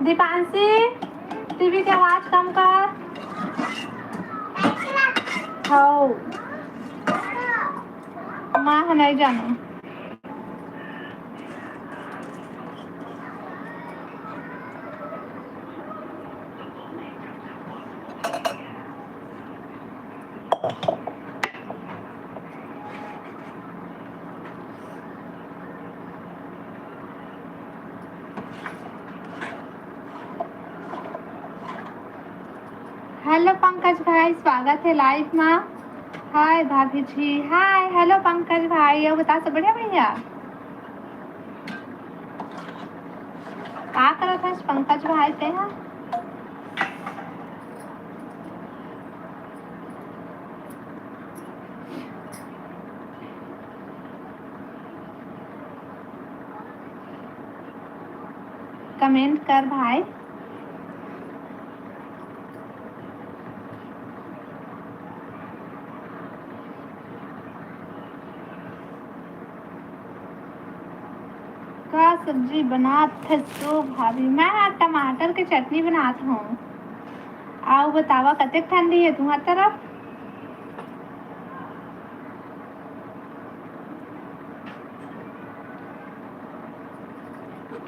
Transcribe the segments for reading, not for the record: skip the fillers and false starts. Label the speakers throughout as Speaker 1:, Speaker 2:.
Speaker 1: Deepanshi, TV की आवाज कम कर। हो माँ नहीं जानू। हेलो पंकज भाई, स्वागत है लाइव में। हाय भाभी जी, हाय हेलो पंकज भाई, ये बता सब बढ़िया भैया। क्या करा था पंकज भाई के यहाँ? कमेंट कर भाई। का सब्जी बनात है तो भाभी? मैं टमाटर की चटनी बनात हूँ। आओ बतावा कते ठंडी है तुम्हारी तरफ?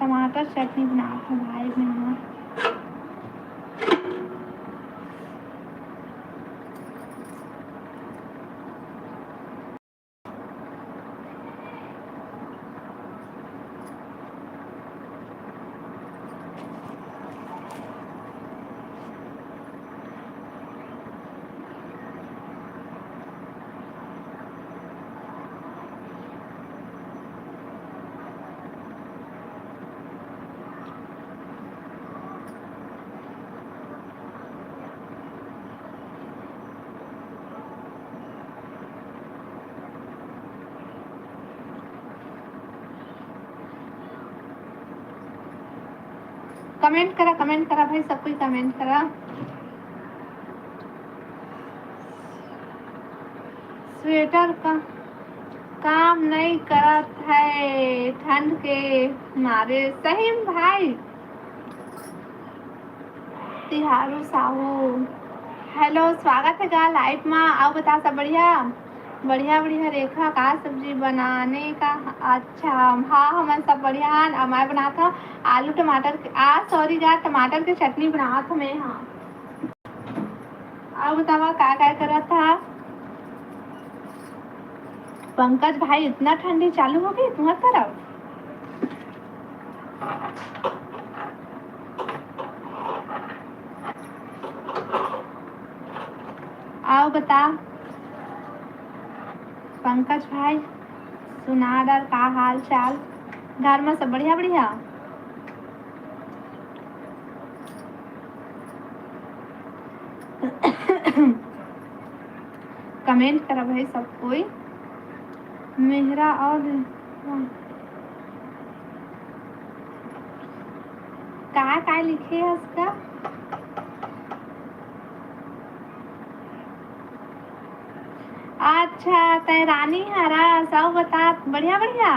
Speaker 1: टमाटर चटनी बनात हूँ भाई मैं। कमेंट करा भाई, सब कोई कमेंट करा। स्वेटर का काम नहीं करत है ठंड के मारे। सही भाई। तिहारू साहू, हेलो स्वागत है गा लाइव में। आओ बता सब बढ़िया बढ़िया बढ़िया। रेखा का सब्जी बनाने का? अच्छा हाँ, हम सब बढ़िया। अब मैं बनाता हूँ आलू टमाटर सॉरी गा, टमाटर की चटनी बनाता हूँ मैं। हाँ आओ बतावा क्या कर रहा था पंकज भाई? इतना ठंडी चालू हो गई तुम्हारी तरफ? आओ बता पंकज भाई, सुना डर का हाल चाल? घर में सब बढ़िया बढ़िया? कमेंट करा भाई सब कोई। मेहरा और क्या लिखे है उसका? अच्छा तैरानी हरा सब बता बढ़िया बढ़िया।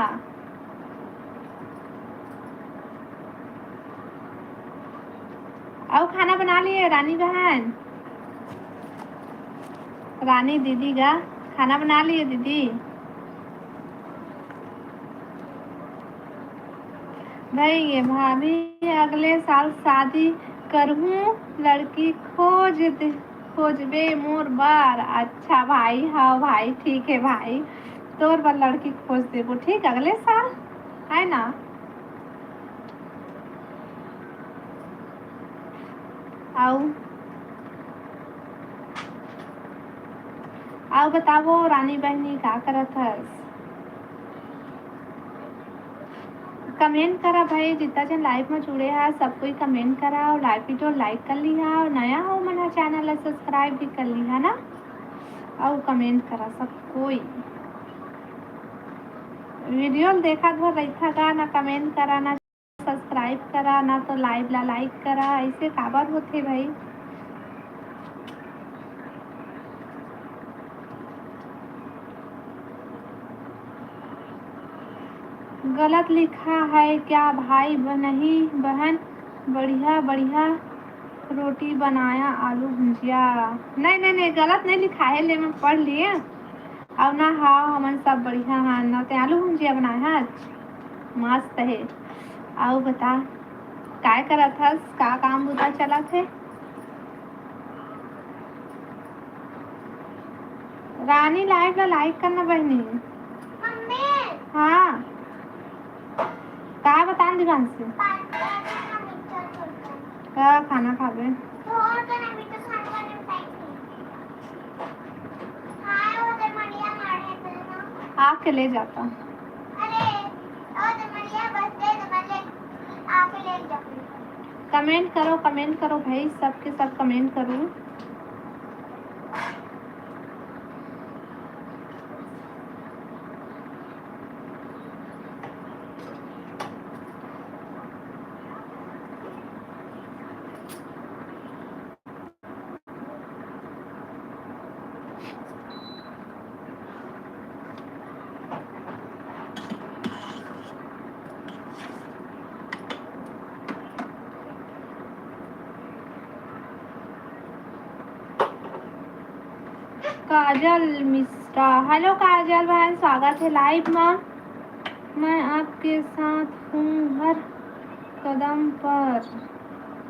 Speaker 1: अब खाना बना लिए रानी बहन? रानी दीदी का खाना बना लिए दीदी? भाई ये भाभी अगले साल शादी करूँ, लड़की खोजबे मोर बार। अच्छा भाई, हाँ भाई ठीक है भाई, तोर बार लड़की खोज देबो ठीक अगले साल, है ना? आओ बताओ रानी बहनी का करत है? कमेंट करा भाई, जितना जन लाइव में जुड़े हैं सब कोई कमेंट करा और लाइव वीडियो लाइक कर लिया और नया हो मना चैनल सब्सक्राइब भी कर लिया ना। और कमेंट करा सब कोई। वीडियो देखा तो रही था ना कमेंट करा ना सब्सक्राइब करा ना तो लाइव ला लाइक करा, ऐसे काबर होते भाई? गलत लिखा है क्या भाई? नहीं बहन, बढ़िया बढ़िया रोटी बनाया आलू भुजिया। नहीं नहीं नहीं, गलत नहीं लिखा है, ले मैं पढ़ लिए। अब ना हाँ हमन सब बढ़िया हाँ ना ते आलू भुजिया बनाया है आज, मस्त है। आओ बता काय करत हस, का काम बुता चलत है? रानी लाइव ला लाइक करना बहनी। हाँ का बता दिवान से का खाना खावे आके ले जाता। कमेंट करो भाई, सबके सब कमेंट करो। काजल मिश्रा, हेलो काजल बहन, स्वागत है लाइव में। मैं आपके साथ हूँ हर कदम पर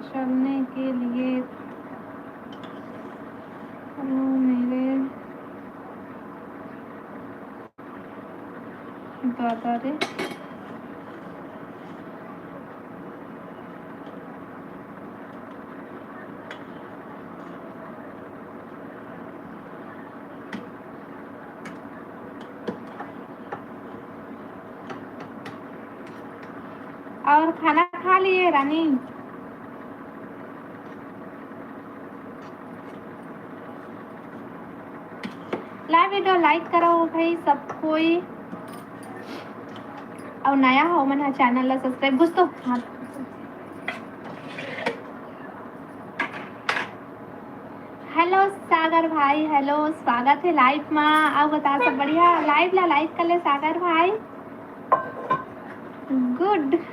Speaker 1: चलने के लिए। मेरे दादा रे और खाना खा लिए रानी? लाइव वीडियो लाइक करो भाई सब कोई, और नया हो मन चैनल ला सब्सक्राइब घुस तो हाँ। हेलो सागर भाई, हेलो स्वागत है लाइव में। अब बता सब बढ़िया, लाइव ला लाइक कर ले सागर भाई। गुड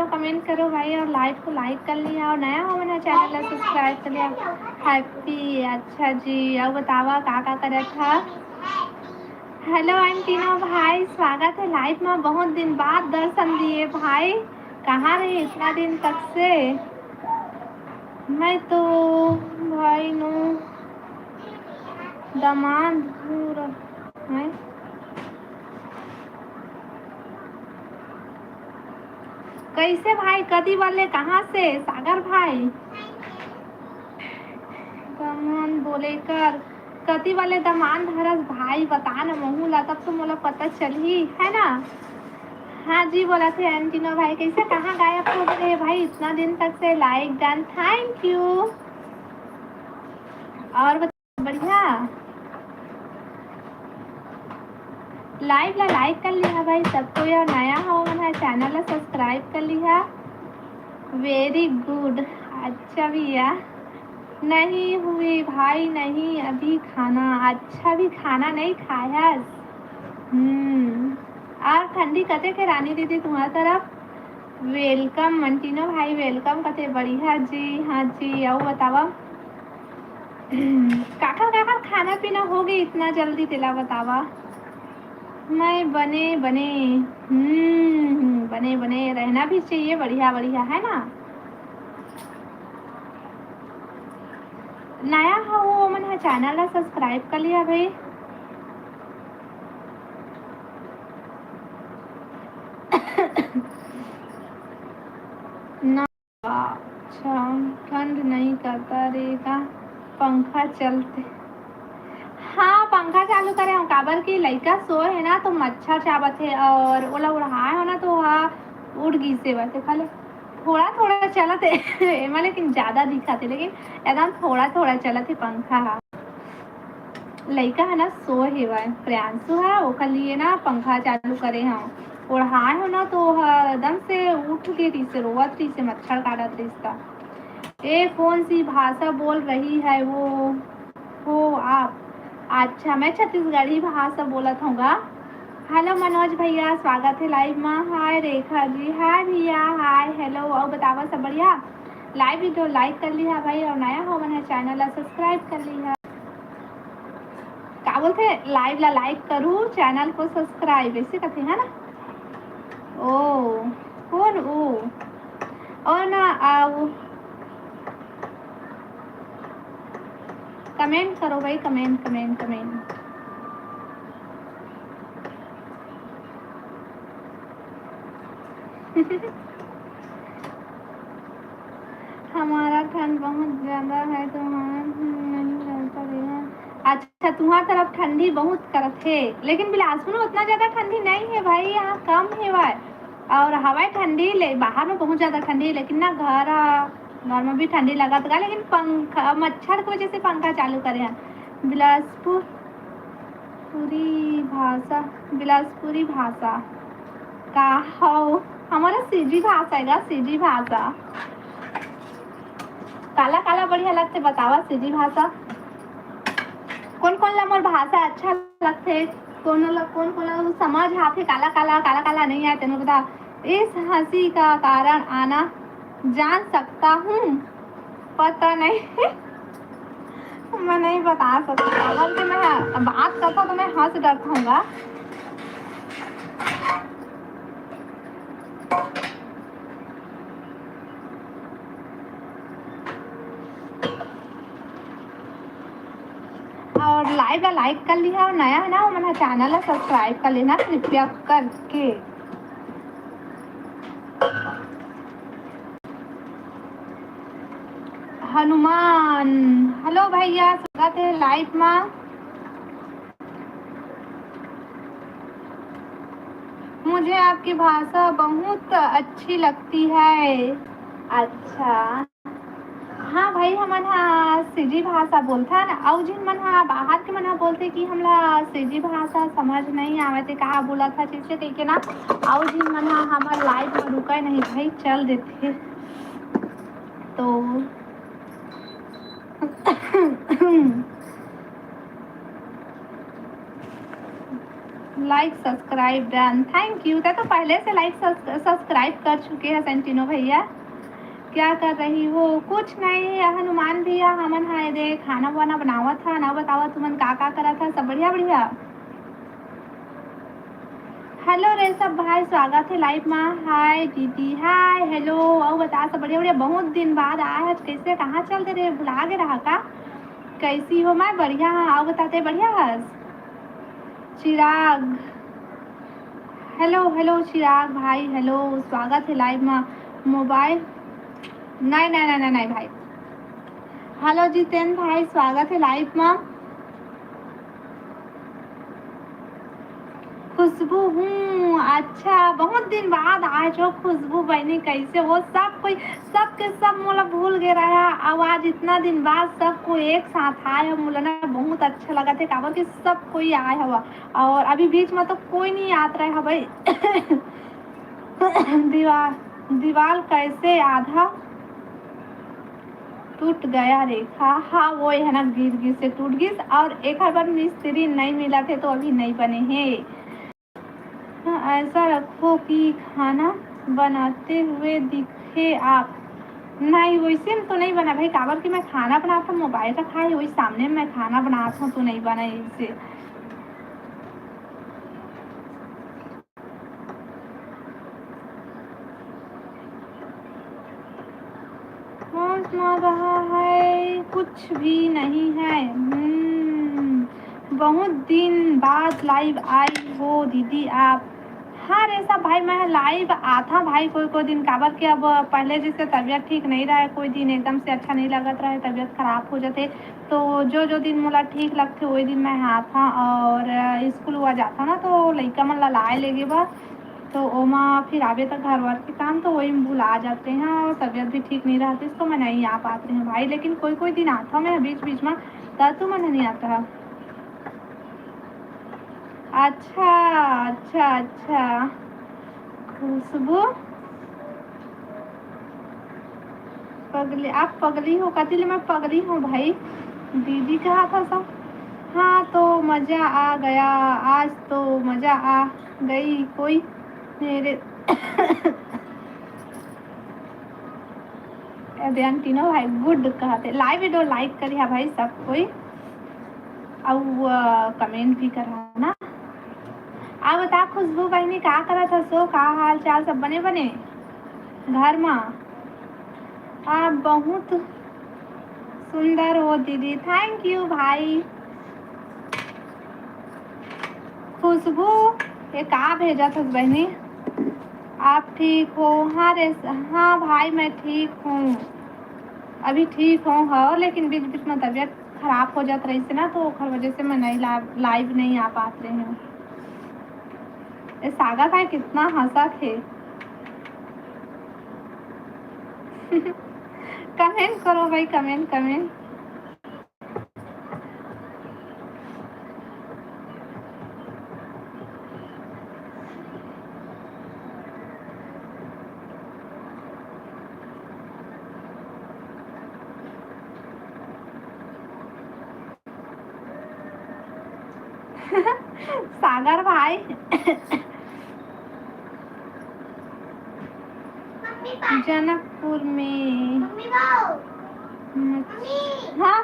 Speaker 1: कमेंट करो भाई, और लाइव को लाइक कर लिया, और नया हो मेरा चैनल ला सब्सक्राइब कर लिया। हैप्पी, अच्छा जी। अब बतावा का करे था। हेलो एंटीनो भाई, स्वागत है लाइव में। बहुत दिन बाद दर्शन दिए भाई, कहाँ रहे इतना दिन तक से? मैं तो भाई नो दामाद है। कैसे भाई, कदी वाले कहाँ से सागर भाई? दामान बोले कर कति वाले दामान धरस भाई, बता न महू ला, तब तो मोला पता चल ही है ना। हाँ जी बोला थे एंटीनो भाई, कैसे कहाँ गायब हो गए भाई इतना दिन तक से? Like done, thank you. और बढ़िया, लाइव ला लाइक कर लिया भाई सबको, यार नया हो ना चैनल ला सब्सक्राइब कर लिया। वेरी गुड, अच्छा भैया। नहीं हुई भाई, नहीं अभी खाना, अच्छा भी खाना नहीं खाया। और ठंडी कते के रानी दीदी तुम्हारा तरफ? वेलकम मंटीनो भाई, वेलकम कते बढ़िया जी। हाँ जी, आओ बतावा काकर काकर खाना पीना हो गई इतना जल्दी, तेला बतावा। मैं बने बने बने बने रहना भी चाहिए, बढ़िया बढ़िया है ना। नया हो वो मन चैनल ला सब्सक्राइब कर लिया भाई। ना अच्छा, ठंड नहीं करता रहेगा, पंखा चलते। हाँ पंखा चालू करे हम, काबर की लइका सोए है ना तो मच्छर चाबत है, और ओला उड़ाए हो ना तो वहाँ उड़ गई से बस खाली थोड़ा थोड़ा चलत है एमा, लेकिन ज्यादा दिखत है, लेकिन एकदम थोड़ा थोड़ा चलत है पंखा। लइका है ना सोए है वह प्रियांशु है, ओकर लिए ना पंखा चालू करे हम, उड़ाए हो ना तो एकदम से उठ गई रही से, रोवत रही से, मच्छर काटत रही इसका। ए कौन सी भाषा बोल रही है वो हो आप? अच्छा, मैं छत्तीसगढ़ी भाषा बोलत हूँगा। हेलो मनोज भैया, स्वागत है लाइव में। हाय रेखा जी, हाय भैया, हाय हेलो। और बतावा सब बढ़िया? लाइव वीडियो लाइक कर लिया भाई, और नया हो मन है चैनल सब्सक्राइब कर लिया। क्या बोलते लाइव ला लाइक करूँ, चैनल को सब्सक्राइब ऐसे कहते हैं ना। ओ कौन और ना आओ, कमेंट करो भाई, कमेंट कमेंट कमेंट। हमारा ठंड बहुत ज़्यादा है, तुम्हारा नहीं रहता भैया। अच्छा, तुम्हारी तरफ ठंडी बहुत करत है, लेकिन बिलासपुर में उतना ज़्यादा ठंडी नहीं है भाई, यहाँ कम है भाई। और हवा ठंडी ले, बाहर में बहुत ज़्यादा ठंडी है, लेकिन ना घर में भी ठंडी लगत गा, लेकिन पंखा मच्छर की वजह से पंखा चालू करे हैं। बिलासपुर पूरी भाषा, बिलासपुरी भाषा का हो, हमारा सीधी भाषा है, सीधी भाषा। काला काला बढ़िया लगते, बतावा सीधी भाषा कौन कौन ला मोर भाषा अच्छा लगते, कौन कौन समझ आते। काला काला नहीं आते तेन बता। इस हंसी का कारण आना जान सकता हूँ? पता नहीं। मैं नहीं बता सकती, अगर मैं बात करता तो मैं हंस डरता हूँ। और लाइव लाइक कर लिया, और नया है ना मैंने चैनल सब्सक्राइब कर लेना कृपया करके। हनुमान, हेलो भैया, स्वागत है लाइव में। मुझे आपकी भाषा बहुत अच्छी लगती है। अच्छा, हाँ भाई, हमन हाँ सीधी भाषा बोलता है ना, और जिन मन हाँ बाहर के मन हाँ बोलते कि हमला सीधी भाषा समझ नहीं आवे थे, कहा बोला था जैसे कह के ना। और जिन मन हाँ हमार लाइव में रुका नहीं भाई, चल देते तो। Like subscribe done, thank you. तो पहले से लाइक सब्सक्राइब कर चुके हैं सेंटिनो भैया। क्या कर रही हो? कुछ नहीं, हनुमान भैया हमन हाय दे खाना वाना बनावा था ना, बतावा तुमन का करा था? सब बढ़िया बढ़िया। हेलो रेशब भाई, स्वागत है लाइव में। हाय दीदी, हाय हेलो। और बता सब बढ़िया बढ़िया, बहुत दिन बाद आया है, कैसे कहाँ चलते रहे, भुला के रहा का? कैसी हो? मैं बढ़िया हाँ, आओ बताते बढ़िया है। चिराग, हेलो हेलो चिराग भाई, हेलो, स्वागत है लाइव में। मोबाइल नहीं नहीं नहीं नहीं भाई। हेलो जितेंद्र भाई, स्वागत है लाइव में। खुशबू हूँ, अच्छा, बहुत दिन बाद आए जो खुशबू बहनी, कैसे हो? सब कोई सबके सब मोला भूल गए रहा, आवाज इतना दिन बाद सबको एक साथ आए हो, मोला ना बहुत अच्छा लगा थे, काबर कि सब कोई आए हवा। और अभी बीच में तो कोई नहीं आत रहे है भाई। दीवार दीवार कैसे आधा टूट गया रेखा? हाँ वो है ना, गिर गिर से टूट गई, और एक बार मिस्त्री नहीं मिला थे तो अभी नहीं बने हैं। ऐसा रखो कि खाना बनाते हुए दिखे आप। नहीं वैसे तो नहीं बना भाई, काबर कि मैं खाना बनाता हूँ, मोबाइल रखा है वही सामने मैं खाना बनाता हूँ, तो नहीं बना इससे। रहा है कुछ भी नहीं है। बहुत दिन बाद लाइव आई हो दीदी आप? हाँ रेसा भाई, मैं लाइव आता भाई कोई दिन, काबर के अब पहले जैसे तबीयत ठीक नहीं रहा है, कोई दिन एकदम से अच्छा नहीं लगत रहा है, तबीयत खराब हो जाते, तो जो दिन मोला ठीक लगते वही दिन मैं आता। और स्कूल हुआ जाता ना, तो लड़का मन ला लाए लेगे बा, तो ओमा फिर आवे तक घर वर के काम, तो वही भुला जाते हैं, और तबीयत भी ठीक नहीं रहती, तो मैं नहीं आ पाती हूँ भाई, लेकिन कोई दिन आता हूँ मैं बीच बीच में, तू मन नहीं आता है। अच्छा अच्छा अच्छा, खुशबू पगली, आप पगली हो? कतिले मैं पगली हूँ भाई, दीदी कहा था सब। हाँ तो मज़ा आ गया, आज तो मज़ा आ गई कोई मेरे अध्ययन तीनों भाई गुड कहते लाइव वीडियो लाइक करिए भाई सब कोई और कमेंट भी करा ना। आप बता खुशबू बहनी का करा था सो का हाल चाल सब बने बने घर में। आप बहुत सुंदर हो दीदी, थैंक यू भाई। खुशबू ये का भेजा था बहनी, आप ठीक हो? हाँ रे हाँ भाई मैं ठीक हूँ, अभी ठीक हूँ लेकिन बीच बीच में तबीयत खराब हो जाता रही से ना, तो हर वजह से मैं नहीं लाइव नहीं आ पाते हैं। ये सागा भाई कितना हंसा थे कमेंट करो भाई, कमेंट कमेंट। सागर भाई जनकपुर में हाँ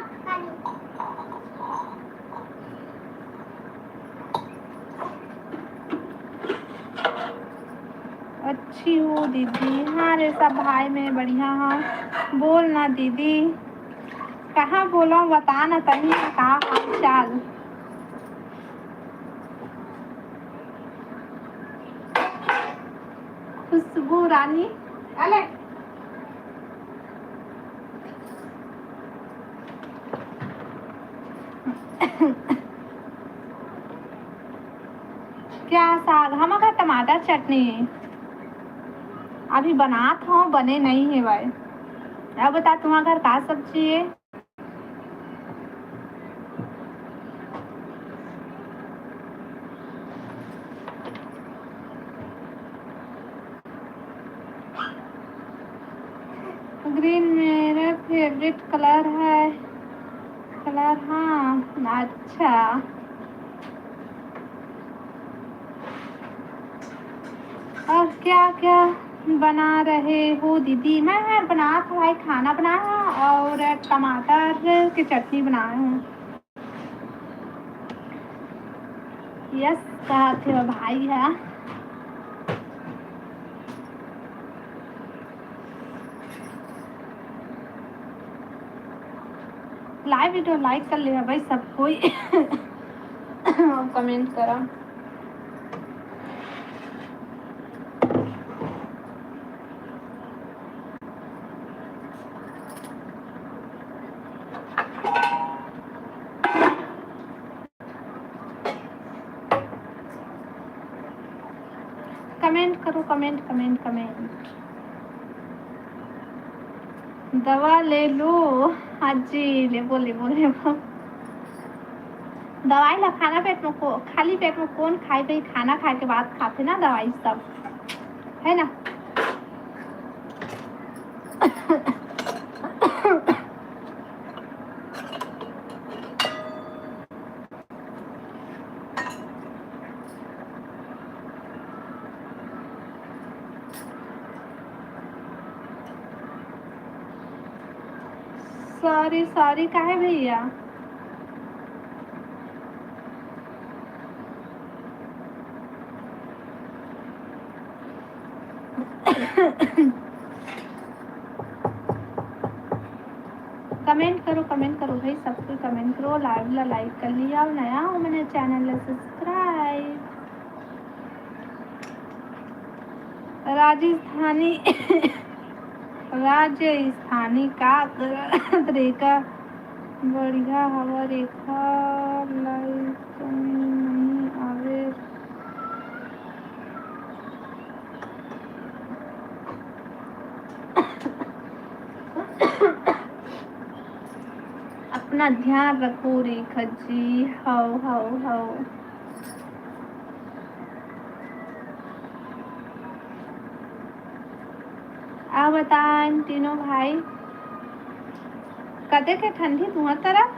Speaker 1: अच्छी हो दीदी। हाँ रे सब भाई मैं बढ़िया हाँ, बोल ना दीदी कहाँ बोलो बता ना तनी का हाल चाल। खुशबू रानी अले क्या साग हम का टमाटर चटनी अभी बनात हो, बने नहीं है भाई। अब बता तुम्हारा घर का सब्जी है? ग्रीन मेरा फेवरेट कलर है। कलर हाँ अच्छा। और क्या क्या बना रहे हो दीदी? मैं बना भाई खाना बनाया और टमाटर की चटनी बनाया हूँ। यस कहा थे भाई है। लाइव वीडियो लाइक कर लिया भाई सब कोई कमेंट करा। कमेंट करो कमेंट कमेंट कमेंट। दवा ले लो। हाँ जी लेबो लेबो लेबो। दवाई ला खाना पेट में को खाली पेट में कौन खाए भाई, खाना खाए के बाद खाते ना दवाई सब है ना। सॉरी सॉरी काहे भैया कमेंट करो भाई सबको कमेंट करो, लाइव ला लाइक कर लिया और नया हो मैंने चैनल ला सब्सक्राइब। राजस्थानी राजस्थानी का तरीका बढ़िया हवा रेखा लाइक नहीं आवे। अपना ध्यान रखो Rekha ji. How how how आ बताएं तीनों भाई कदे के ठंडी तुम्हार तरफ?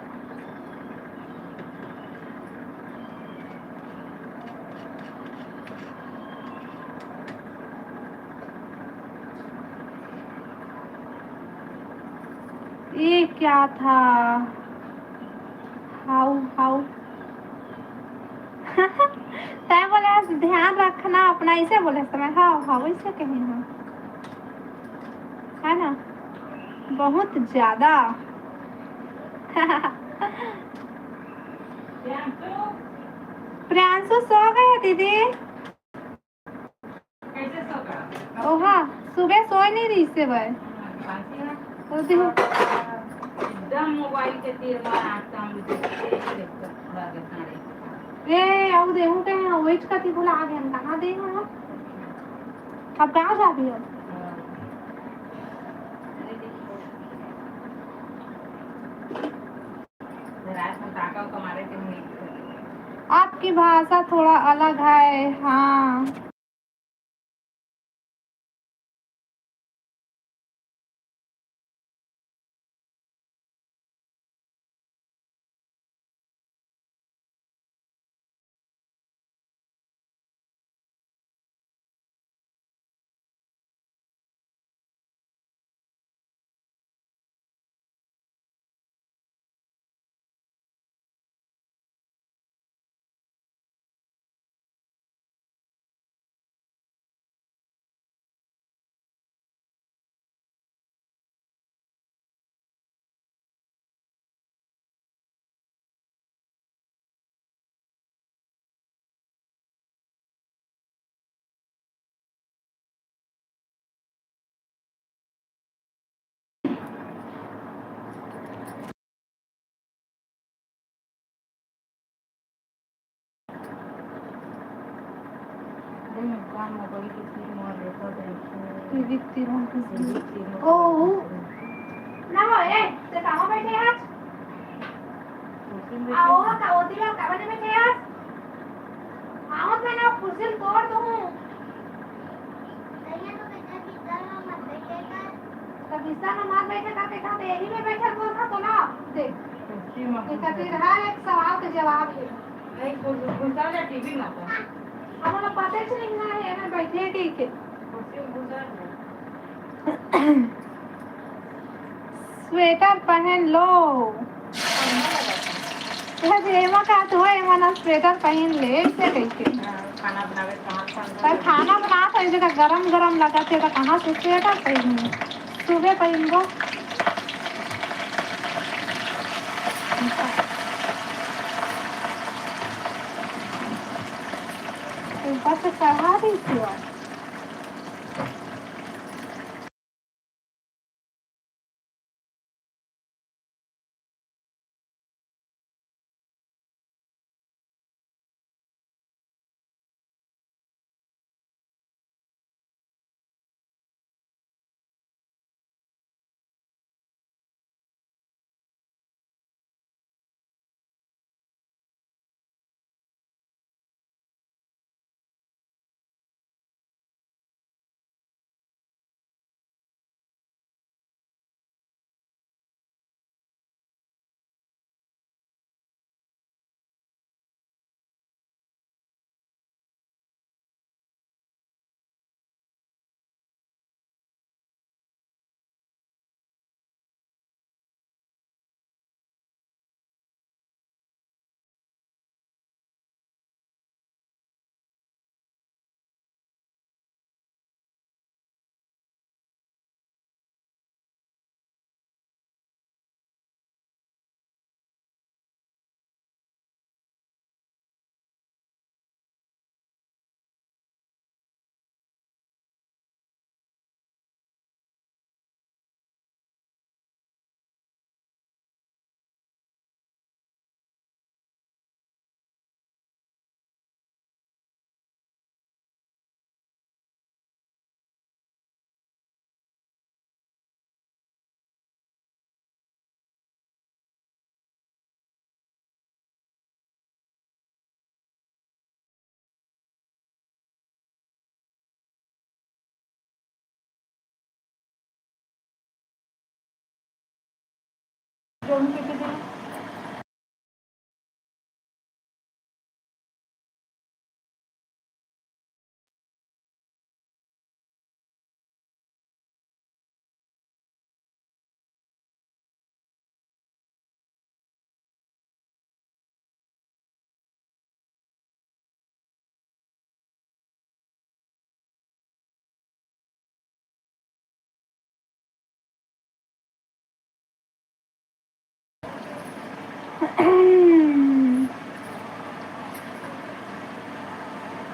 Speaker 1: ये क्या था? हाउ हाउ तय बोले ध्यान रखना अपना, इसे बोले समय हाउ हाउ इसे कहे हम, है ना? बहुत ज्यादा। प्रियांशु सो गए दीदी?
Speaker 2: कैसे सो गया?
Speaker 1: ओहा, सुबह सो नहीं रही से वह
Speaker 2: एकदम मोबाइल के तीर मार आता हूँ
Speaker 1: ए अब देहू के हैं वही कति भुला गए हम, कहाँ दे हम अब कहाँ जा भी हो?
Speaker 2: रात में ताका कमारे के नहीं।
Speaker 1: आपकी भाषा थोड़ा अलग है। हाँ
Speaker 2: मोबाइल के तीर मार लेता
Speaker 1: ओ ना हो ए ते कहाँ बैठे आज? आओ का होती है का बने बैठे आज? आओ मैं ना कुर्सी तोड़ दूँ। बिस्तर में मत बैठे का देखा तो यही में बैठे बोल था तो ना देख एक हर एक सवाल का जवाब है।
Speaker 2: नहीं घुसा जा टीवी में तो
Speaker 1: अब ना पता ही नहीं है ना बैठे ठीक है। स्वेटर पहन लो। हेमा का तो है, मना स्वेटर पहन ले से कैसे?
Speaker 2: खाना बनावे
Speaker 1: पर खाना बना तो इसे गरम गरम लगा थे तो कहाँ से स्वेटर पहन? सुबह पहन लो। ऊपर से चढ़ा दी थी।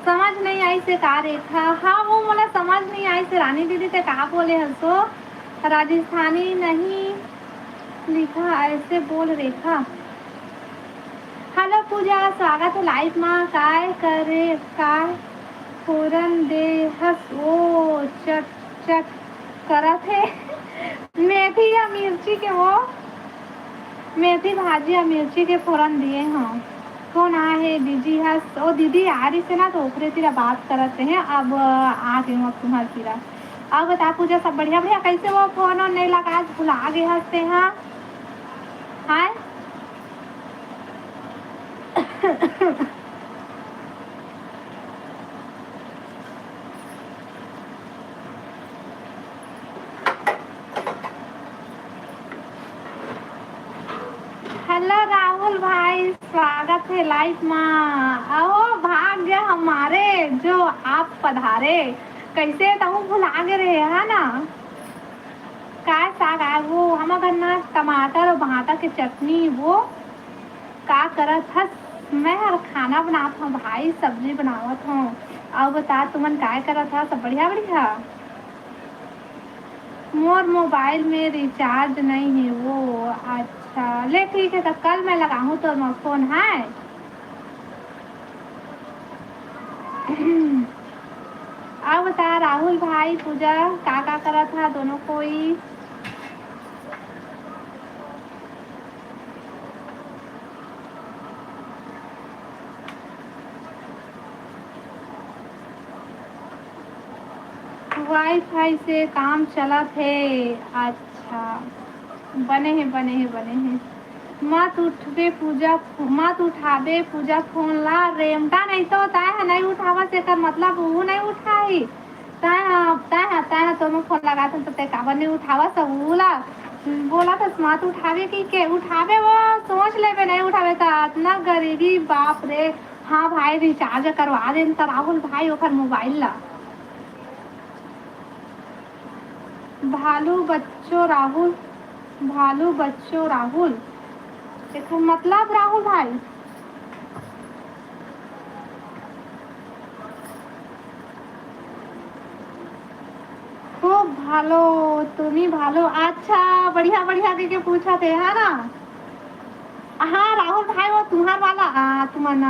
Speaker 1: समझ नहीं आई से का रेखा, हाँ वो मला समझ नहीं आई से रानी दीदी ते का बोले हंसो, राजस्थानी नहीं लिखा ऐसे बोल रेखा। हेलो पूजा, स्वागत है लाइव में। काय करे काय फोरन दे हस ओ चट चट करत है मेथी या मिर्ची के वो मेथी भाजी या मिर्ची के फोरन दिए हाँ। कौन आए दीदी हस ओ दीदी आ रही से ना तो ऊपरे तेरा बात करते हैं। अब आ गए अब तुम्हारे तीरा। अब बता पूजा सब बढ़िया भैया, कैसे वो फोन और नहीं लगा भुला गए हंसते हैं हाय हेलो राहुल भाई, स्वागत है लाइव में। आओ भाग्य हमारे जो आप पधारे, कैसे तहु भुला गए रहे है ना। काय साग आए वो हम घर ना टमाटर और भाटा की चटनी वो का करत हस। मैं हर खाना बनात हूँ भाई, सब्जी बनावत हूँ। अब बता तुमन काय करत था, सब बढ़िया बढ़िया। मोर मोबाइल में रिचार्ज नहीं है वो, अच्छा ले ठीक है तो कल मैं लगाऊँ तो मैं फोन है। अब बता राहुल भाई पूजा का करा था दोनों कोई। वाईफाई से काम चला थे, अच्छा बने हैं बने हैं बने हैं। मत उठबे पूजा, मत उठाबे पूजा फोन ला रेमटा नहीं तो ताय है नहीं उठावा से कर मतलब वो नहीं उठाई ताय तो मैं फोन लगा तो ते काबर नहीं उठावा सब बोला बोला तो मत उठावे की के उठावे वो सोच ले नहीं उठावे तो इतना गरीबी बाप रे। हाँ भाई रिचार्ज करवा दे तो राहुल भाई ओकर मोबाइल ला। भालू बच्चों राहुल, भालू बच्चों राहुल देखो मतलब राहुल भाई। खूब भालो, तुम्ही भालो, अच्छा बढ़िया बढ़िया के पूछा थे है ना। हाँ राहुल भाई वो तुम्हार वाला तुमन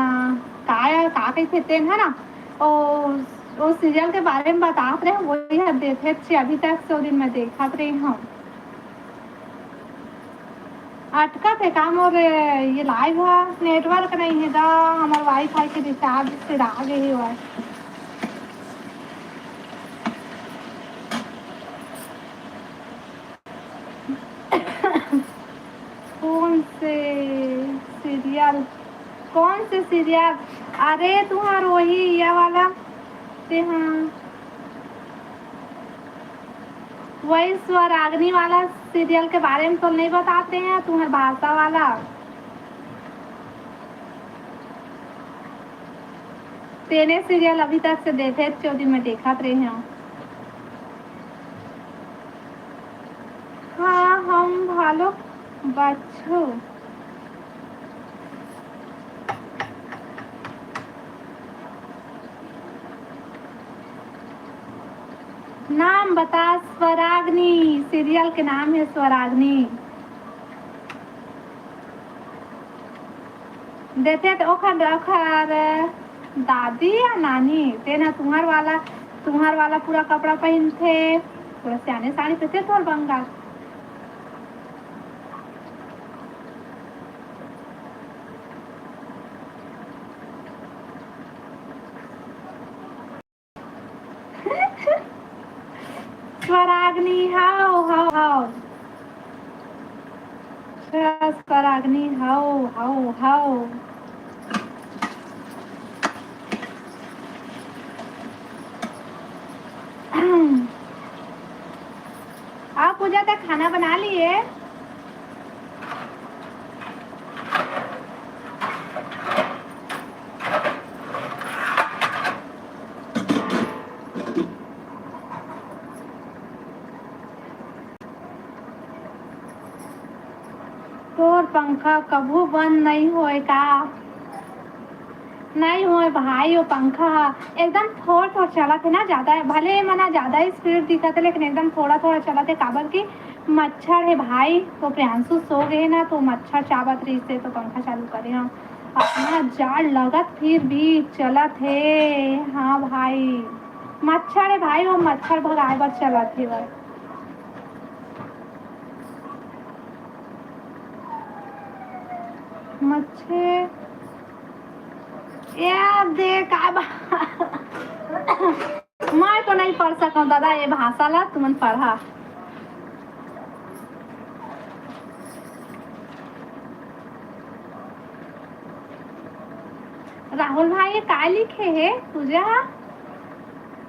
Speaker 1: का कैसे तेन है ना ओ सीरियल के बारे में बताते रहे वही देखे थे अभी तक 100 दिन में देखा रहे हम। अटका थे काम और ये लाइव है नेटवर्क नहीं है गा हमारे वाईफाई के रिचार्ज से आ गए हुआ है। कौन से सीरियल, कौन से सीरियल, अरे तुम्हार वही ये वाला ते हाँ वही स्वराग्नि वाला सीरियल के बारे में तो नहीं बताते हैं तुम्हार भाषा वाला। तेने सीरियल अभी तक से देखे 14 में देखा रहे हैं। हाँ हम भालो बच्चों, नाम बता। स्वराग्नि सीरियल के नाम है स्वराग्नि। देते तो ओखर दादी या नानी तेना तुम्हार वाला पूरा कपड़ा पहन थे, पूरा सियाने साड़ी पहनते थोड़ बंगा। स्वराग्नि हाओ हाओ हाओ, स्वराग्नि हाओ हाओ हाओ। आप पूजा तक खाना बना लिए। तोर पंखा कभू बंद नहीं होए का? नहीं होए भाई, वो पंखा एकदम थोड़ा थोड़ा चला थे ना, ज़्यादा भले मना ज़्यादा स्पीड दिखा था लेकिन एकदम थोड़ा थोड़ा चला थे। काबर की मच्छर है भाई, तो प्रियांशु सो गए ना तो मच्छर चावत रही से तो पंखा चालू करे। हाँ अपना जाड़ लगत फिर भी चला थे। हाँ भाई मच्छर है भाई, वो मच्छर भगाए बस चला थे बस। मच्छर यार देख मैं तो नहीं पढ़ सकूं दादा ये भाषा ला, तुमन पढ़ा। राहुल भाई ये काय लिखे है? पूजा?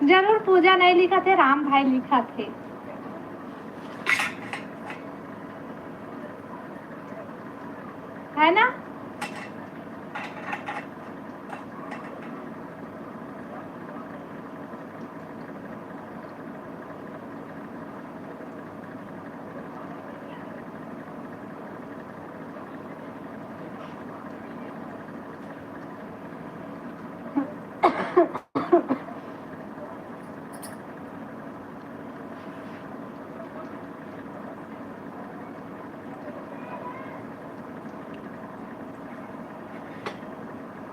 Speaker 1: जरूर पूजा नहीं लिखा थे, राम भाई लिखा थे। है ना?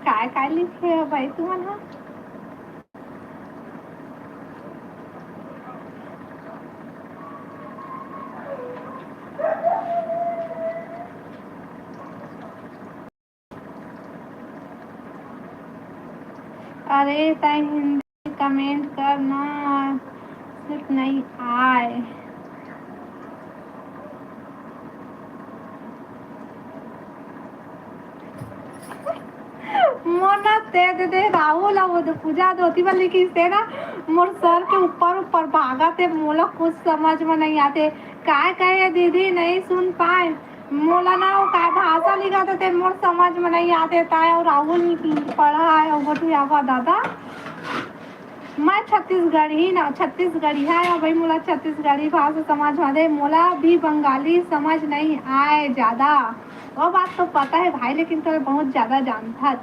Speaker 1: काय काय लिखे है भाई तुमन हा? अरे ताई हिंदी कमेंट करना सिर्फ नहीं आए। मोना ते दे राहुल वो तो पूजा धोती वाली की से ना मोर सर के ऊपर ऊपर भागा थे। मोला कुछ समझ में नहीं आते काय कहे दीदी नहीं सुन पाए। मोला ना वो काय भाषा लिखा थे मोर समझ में नहीं आते ताए। और राहुल पढ़ा है वो आवा दादा। मैं छत्तीसगढ़ी ना छत्तीसगढ़ी है भाई, मोला छत्तीसगढ़ी भाषा समझ में आते। मोला भी बंगाली समझ नहीं आए ज्यादा। वो बात तो पता है भाई लेकिन तो बहुत ज्यादा जानता।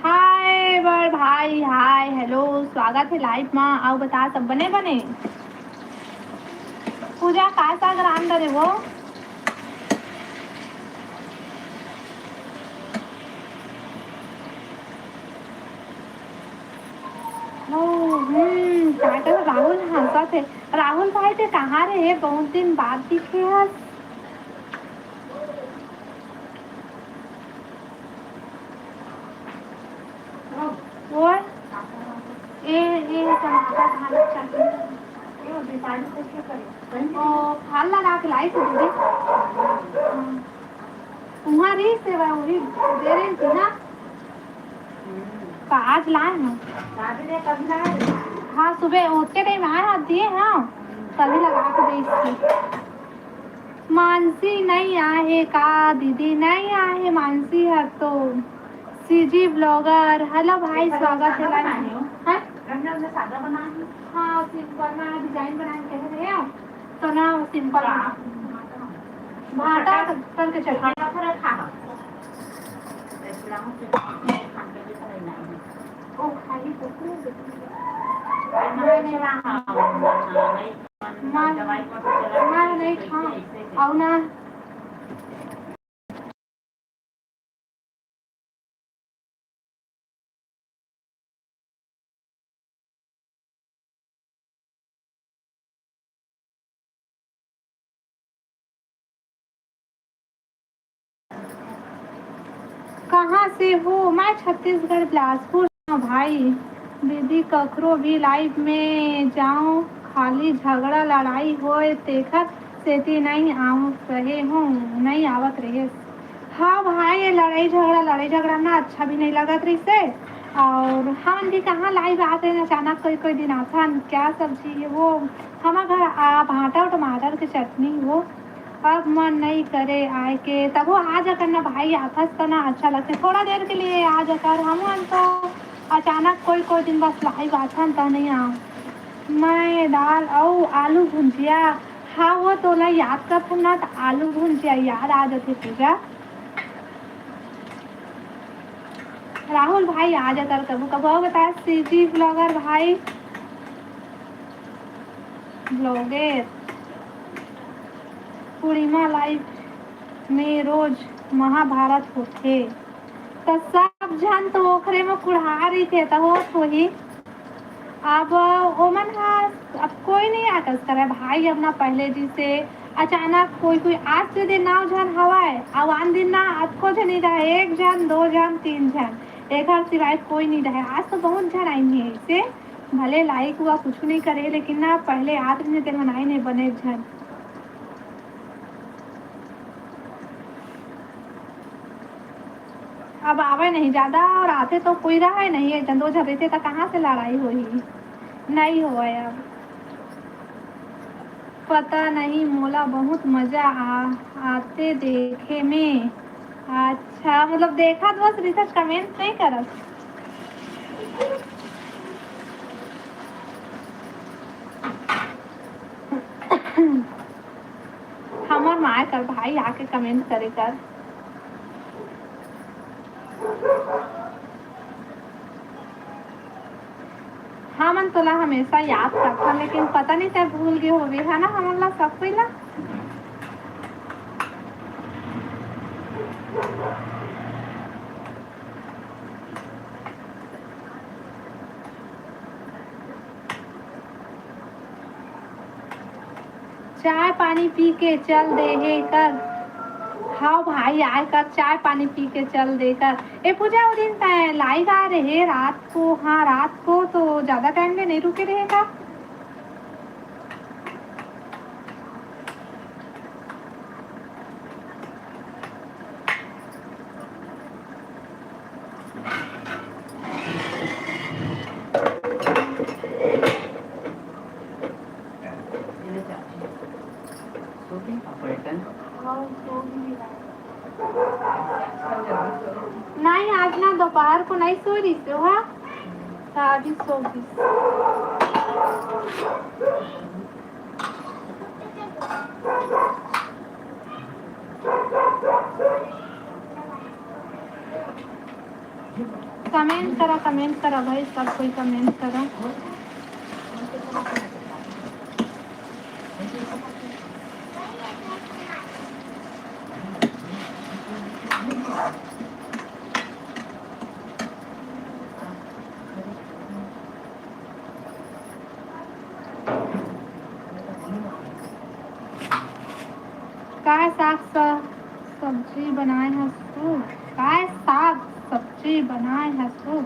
Speaker 1: हाय बर भाई, हाय हेलो स्वागत है लाइव में। आओ बता सब बने बने पूजा का साग राम दे वो। राहुल हंसा थे। राहुल भाई थे कहाँ रहे? बहुत दिन बाद दिखे हस। और फाल लगा के लाई थी दीदी तुम्हारी सेवा वही दे रही थी ना। आज लाए ना हाँ सुबह उठते टाइम आए हाथ दिए। हाँ कभी लगा के दी इसकी। मानसी नहीं आए का दीदी? नहीं आए मानसी है तो सीजी ब्लॉगर। हेलो भाई स्वागत है लाइव में। हाँ सिंपल ना डिजाइन बना के कह रहे हो तो ना सिंपल भाटा तल के चल ओ खाली नहीं खा आओ ना। कहाँ से हो? मैं छत्तीसगढ़ बिलासपुर भाई। दीदी ककरो भी लाइव में जाऊं खाली झगड़ा लड़ाई होए तेखर सेती नहीं आऊँ रहे हूँ नहीं आवत रहे। हाँ भाई ये लड़ाई झगड़ा ना अच्छा भी नहीं लगत रही से। और हम भी कहाँ लाइव आते हैं अचानक कोई कोई दिन आता। क्या सब्जी है वो? हमारे घर भाटा और टमाटर की चटनी वो। अब मन नहीं करे आए के तब वो आ जाकर ना भाई आपस तो ना अच्छा लगता है थोड़ा देर के लिए आ जाकर। हम तो अचानक कोई कोई दिन बस लाइव आता तो नहीं आओ। मैं दाल और आलू भुजिया। हाँ वो तोला याद कर तुम ना तो आलू भुजिया याद आ जाते पूजा। राहुल भाई आ जाता कबू कबू बताया सीजी ब्लॉगर भाई ब्लॉगर पूर्णिमा लाइव में रोज महाभारत होते तो सब जन तो ओखरे में कुढ़ा रही थे तो हो तो ही अब ओमन हा अब कोई नहीं आकस करे भाई अपना पहले जी से अचानक कोई कोई आज के दिन नाव जन हवाए अब आन दिन ना अतको जन नहीं रहे एक जन दो जन तीन जन एक हर सिवाय कोई नहीं रहे आज तो बहुत जन आई है इसे भले लाइक हुआ कुछ नहीं करे लेकिन ना पहले आते नहीं थे मनाई नहीं बने जन अब आवे नहीं ज्यादा और आते तो कोई रहा है नहीं है जन दो जन रहते तो कहाँ से लड़ाई हुई नहीं हुआ अब पता नहीं मोला बहुत मजा आते देखे में अच्छा मतलब देखा तो बस रिसर्च कमेंट नहीं करत हमर माए कर भाई आके कमेंट करे कर हाँ मन तोला हमेशा याद करता लेकिन पता नहीं तब भूल गए होगी है ना हमला सब कोई ला चाय पानी पी के चल दे हे कर हाँ भाई आए कर चाय पानी पी के चल देकर ए पूजा वो दिन लाइव आ रहे रात को हाँ रात को तो ज्यादा टाइम में नहीं रुके रहेगा नहीं आज ना दोपहर को नहीं सो रही थी हाँ साढ़े सो कमेंट करा भाई सब कोई कमेंट करा काय साग सब्जी बनाए हैं सो काय साग सब्जी बनाए हैं सो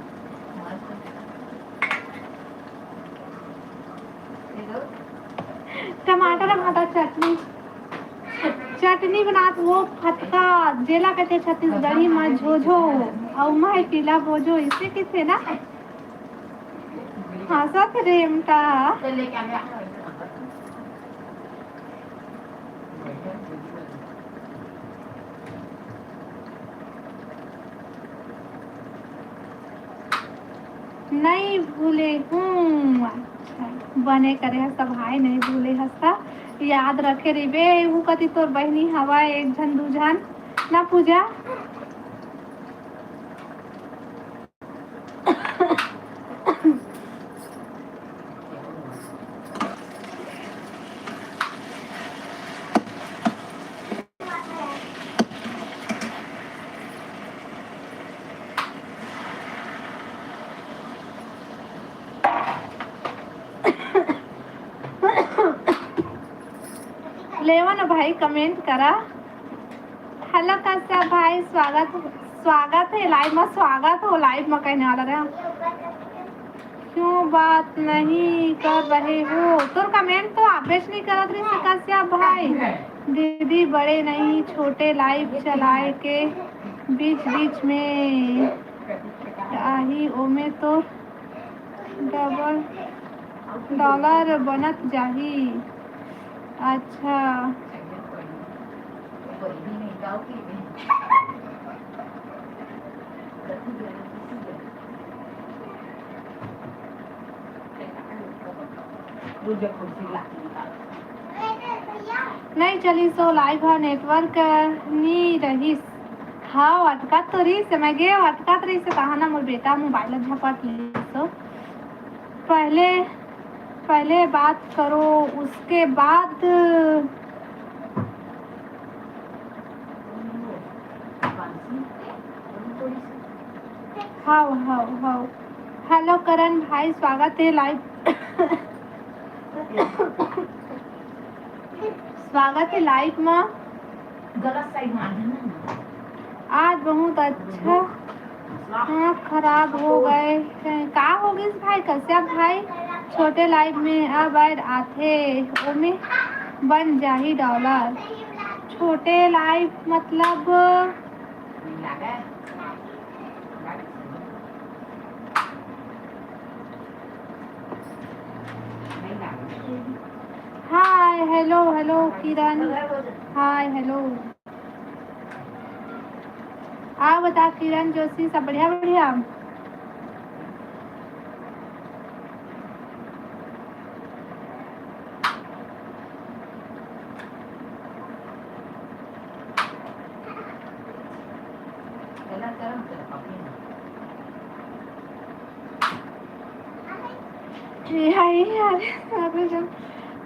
Speaker 1: टमाटर भाटा चटनी बना वो फटका जेला कहते छत्तीसगढ़ी में झोझो और मैं पीला बोझो इसे किसे ना हंसत रेमटा नहीं भूले हूँ अच्छा बने करे हस्ता भाई नहीं भूले हस्ता याद रखे रे बे वो कति तोर बहनी हवा एक झन दू झन ना पूजा लेवा ना भाई कमेंट करा हेलो कैसा भाई स्वागत है लाइव में स्वागत हो लाइव में कहने वाला रहा क्यों बात नहीं कर रहे हो तो कमेंट तो आवेश नहीं करत रही सकस्या भाई दीदी बड़े नहीं छोटे लाइव चलाए के बीच बीच में आही ओमे तो डबल डॉलर बनत जाही अच्छा
Speaker 2: दूसरे कुर्सी ला निकाल।
Speaker 1: नहीं चली सो लाइव है नेटवर्क नहीं रही। हाँ अटका तो रही से मैं गे अटका तो रही से कहा ना मोर बेटा मोबाइल झपट ली तो पहले पहले बात करो उसके बाद हाँ हाँ हाँ। हेलो करण भाई स्वागत है लाइव स्वागत है लाइव में।
Speaker 2: गलत साइड मार देना।
Speaker 1: आज बहुत अच्छा हाँ खराब हो गए का हो गई भाई कश्यप भाई छोटे लाइव में अब ऐड आथे ओमे बन जाही डॉलर छोटे लाइव मतलब हाय हेलो हेलो किरण हाय हेलो आप बता किरण जोशी सब बढ़िया बढ़िया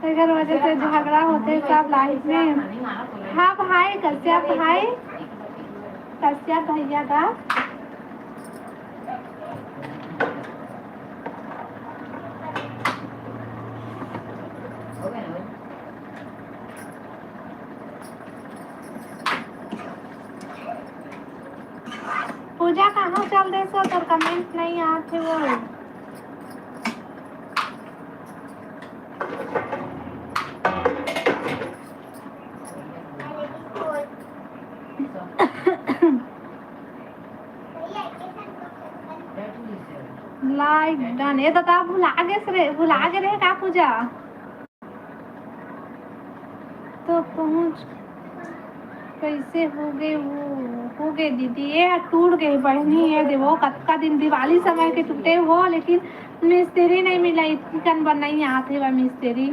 Speaker 1: अगर वजह से झगड़ा होते सब लाइफ में। हाँ भाई कश्यप भैया का पूजा कहाँ चल रहे सो तो कमेंट नहीं आते वो लाइक डन ये तो आप भुला गए रहे का पूजा तो पहुँच कैसे हो गए दीदी ये टूट गई बढ़नी है देखो कत्का दिन दिवाली समय के टूटे हो लेकिन मिस्त्री नहीं मिला चिकन बनाई आते हुआ मिस्त्री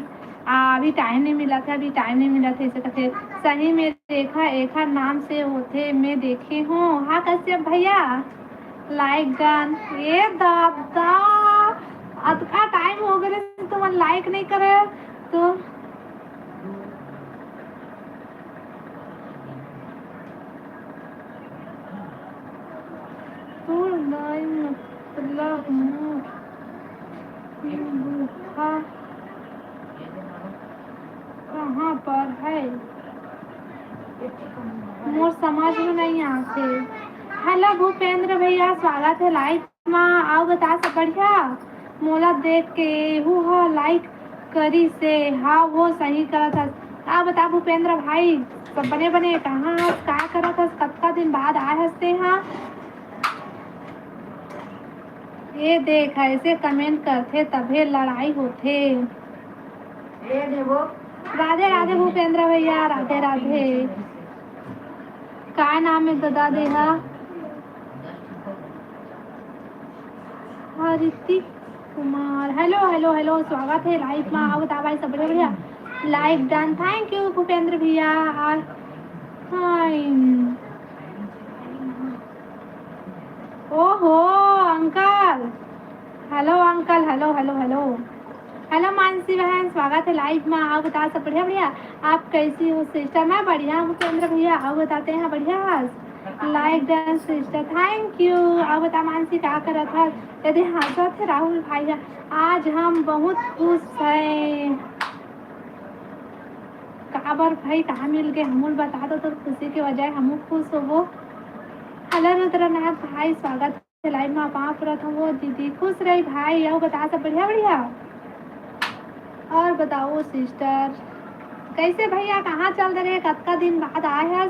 Speaker 1: अभी टाइम नहीं मिला था इसे कहते सही में रेखा नाम से होते मैं देखे हूँ हाँ कश्यप भैया लाइक डन ये दादा अतका टाइम हो गए तो मन लाइक नहीं करे तो मतलब कहाँ पर है मोर समझ में नहीं आते। हेलो भूपेंद्र भैया स्वागत है लाइक में आओ बता सब बढ़िया मोला देख के हु लाइक करी से हाँ वो सही करा था आ बता भूपेंद्र भाई सब बने कहाँ क्या करा था कत्ता दिन बाद आए हंसते हाँ ये देख ऐसे कमेंट करते तभी लड़ाई होते राधे राधे भूपेंद्र भैया राधे राधे काय नाम है दादा देहा ऋतिक कुमार हेलो स्वागत है लाइव में आओ बता भाई सब बढ़िया like done thank you Bhupendra भैया ओहो अंकल हेलो मानसी बहन स्वागत है लाइव में आओ बता सब बढ़िया आप कैसी हो सिस्टर मैं बढ़िया हूँ भूपेंद्र भैया आओ बताते हैं बढ़िया like done sister thank you आओ बता मानसी क्या कर रहा था यदि हंसा थे राहुल भाई आज हम बहुत खुश हैं काबर भाई कहाँ मिल गए हम बता दो तो खुशी की वजह हम खुश हो वो हेलो रुद्रनाथ भाई स्वागत है लाइव में आप प्रथम वो दीदी खुश रही भाई आओ बता सब बढ़िया और बताओ सिस्टर कैसे भैया कहाँ चल रहे कत्का दिन बाद आए हैं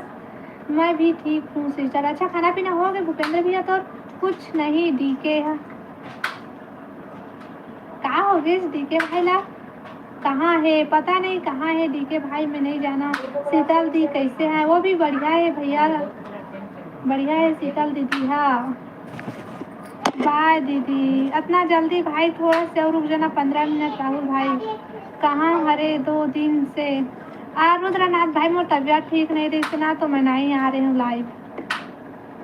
Speaker 1: मैं भी ठीक हूँ सिस्टर अच्छा खाना पीना हो गया भूपेंद्र भैया तो कुछ नहीं डीके है कहाँ हो गए डीके भाई ला कहाँ है पता नहीं कहाँ है डीके भाई में नहीं जाना शीतल दी कैसे है वो भी बढ़िया है भैया बढ़िया है शीतल दीदी हाँ बाय दीदी इतना जल्दी भाई थोड़ा से और रुक जाना 15 मिनट राहुल भाई कहाँ हरे 2 दिन से। रुद्रनाथ भाई मोर तबीयत ठीक नहीं रही ना, तो मैं नहीं आ रही हूँ लाइव।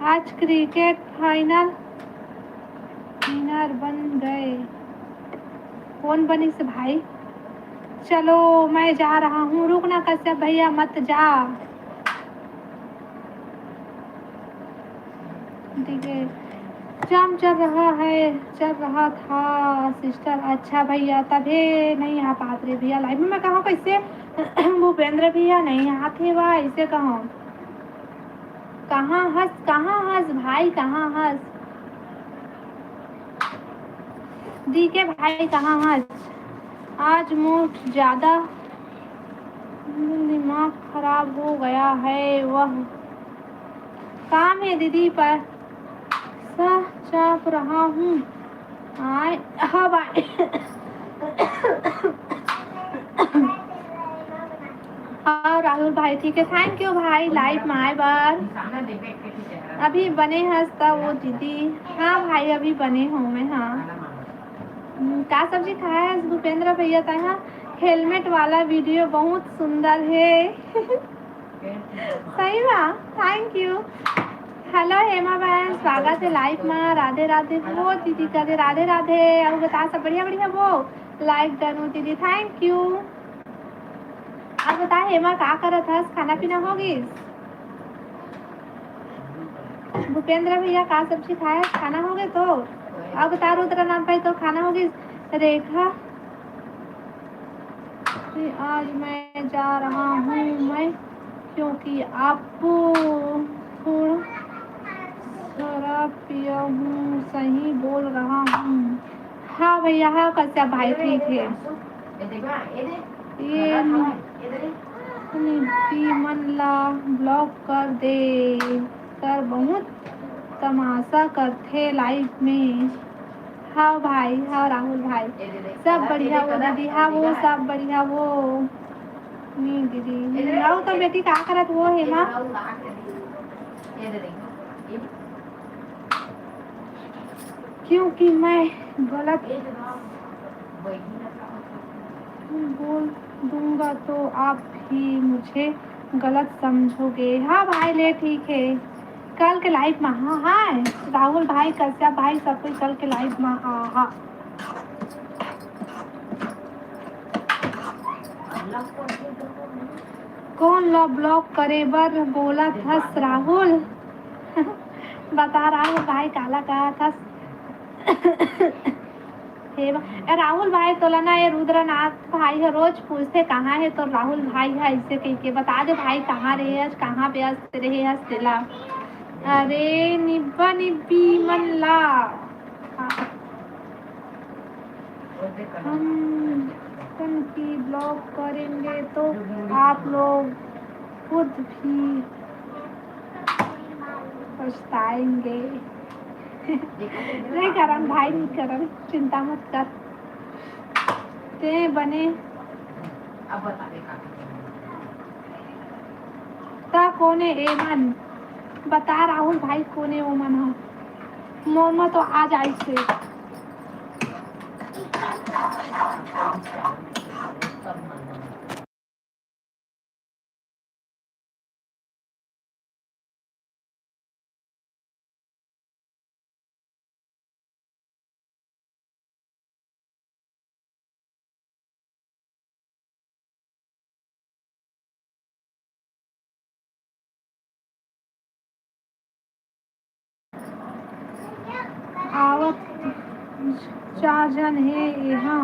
Speaker 1: आज क्रिकेट फाइनल विनर बन गए। कौन बनी से भाई? चलो मैं जा रहा हूँ, रुकना कश्यप भैया मत जा। ठीक है, जाम चल रहा है, चल रहा था सिस्टर। अच्छा भैया तभी नहीं आ पाते रे भैया लाइव में। मैं कहाँ कैसे भूपेंद्र भैया नहीं आते बा, ऐसे कहाँ कहाँ हंस भाई, कहाँ हंस दी के भाई, कहाँ हंस। आज मूड ज़्यादा दिमाग खराब हो गया है, वह काम है दीदी पर चाप रहा हूँ। आए हाँ भाई हाँ राहुल भाई ठीक है, थैंक यू भाई लाइव में आए बार। अभी बने हंसता वो दीदी। हाँ भाई अभी बने हूँ मैं। हाँ क्या सब्जी खाया है भूपेंद्र भैया? था हेलमेट वाला वीडियो बहुत सुंदर है सही बात, थैंक यू। हेलो हेमा बहन, स्वागत है लाइव में। राधे राधे वो दीदी करे, राधे राधे। और बता सब बढ़िया बढ़िया वो लाइक करूँ दीदी, थैंक यू। अब बता हेमा क्या करत हस, खाना पीना होगी? भूपेंद्र भैया का सब्जी खाया, खाना हो गए तो? अब बता रुद्रनाथ भाई तो खाना होगी? रेखा आज मैं जा रहा हूँ मैं, क्योंकि आपको थोड़ा शराब पिया हूँ। सही बोल रहा हूँ। हाँ भैया हाँ कश्यप भाई ठीक है। ये निप्पी मन ला ब्लॉक कर दे कर बहुत तमाशा करते लाइव में। हाँ भाई हाँ राहुल भाई सब बढ़िया वो दीदी। हाँ वो सब बढ़िया वो नहीं दीदी। राहुल तो बेटी क्या करत वो हेमा? क्योंकि मैं गलत बोल दूंगा तो आप भी मुझे गलत समझोगे। हाँ भाई ले ठीक है, कल के लाइव में। हाँ हाँ राहुल भाई कश्यप भाई सब कोई कल के लाइव में। हाँ हाँ कौन ला ब्लॉक करे बर बोला थस राहुल बता राहुल भाई काला कहा थस राहुल भाई तो ना ये रुद्रनाथ भाई है, रोज पूछते कहाँ है तो राहुल भाई है ऐसे कह के बता दे भाई कहाँ रहे, कहाँ व्यस्त रहे हंसला। अरे निब्बा निब्बी मन ला हम की ब्लॉक करेंगे तो आप लोग खुद भी पछताएंगे नहीं करन भाई नहीं करन, चिंता मत कर ते बने। अब बता दे ता कोने एमन बता राहुल भाई कोने ओमन हो मोमा तो आ जाए से। आवत चाजन है यहाँ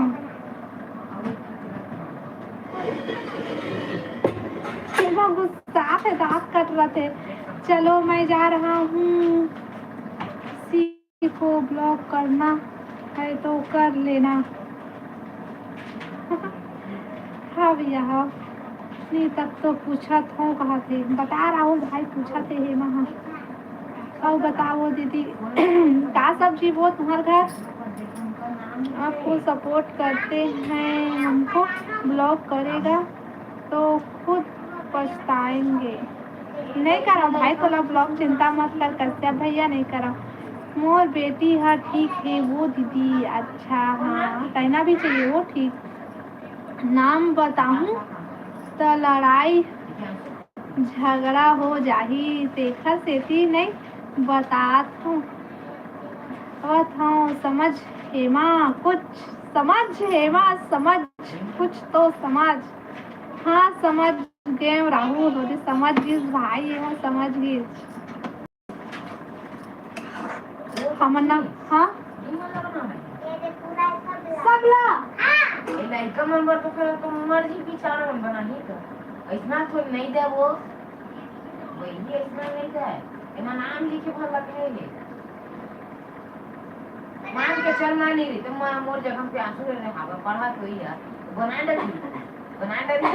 Speaker 1: गुस्सा थे, दांत कट रहे थे। चलो मैं जा रहा हूँ, किसी को ब्लॉक करना है तो कर लेना हाँ भैया हाँ नहीं तब तो पूछा था कहा थे, बता राहुल भाई पूछा थे हेमा। हाँ और बताओ दीदी क्या सब्जी वो तुम्हारे घर? आपको सपोर्ट करते हैं, हमको ब्लॉक करेगा तो खुद पछताएंगे। नहीं करा भाई तो ब्लॉग चिंता मत कर कश्यप भैया नहीं करा। मोर बेटी हाँ ठीक है वो दीदी। अच्छा हाँ कहना भी चाहिए वो ठीक। नाम बताऊं तो लड़ाई झगड़ा हो जाही, देखा सेती नहीं बतात हूँ समझ हेमा कुछ, समझ हेमा समझ कुछ तो समझ। हाँ समझ गए राहुल, होते समझ गिस भाई, एवं समझ गिस हमन ना। हाँ सबला
Speaker 2: लड़का नंबर तो फिर तुम मर्जी पिछाड़ में बना नहीं कर, ऐसा तो नहीं दे वो वही ऐसा नहीं दे, इतना नाम लिखे भर लगे ये मान के चल मान नहीं तो मैं मोर जगह पे आंसू रहे हवा पढ़ा तो ही यार बना दे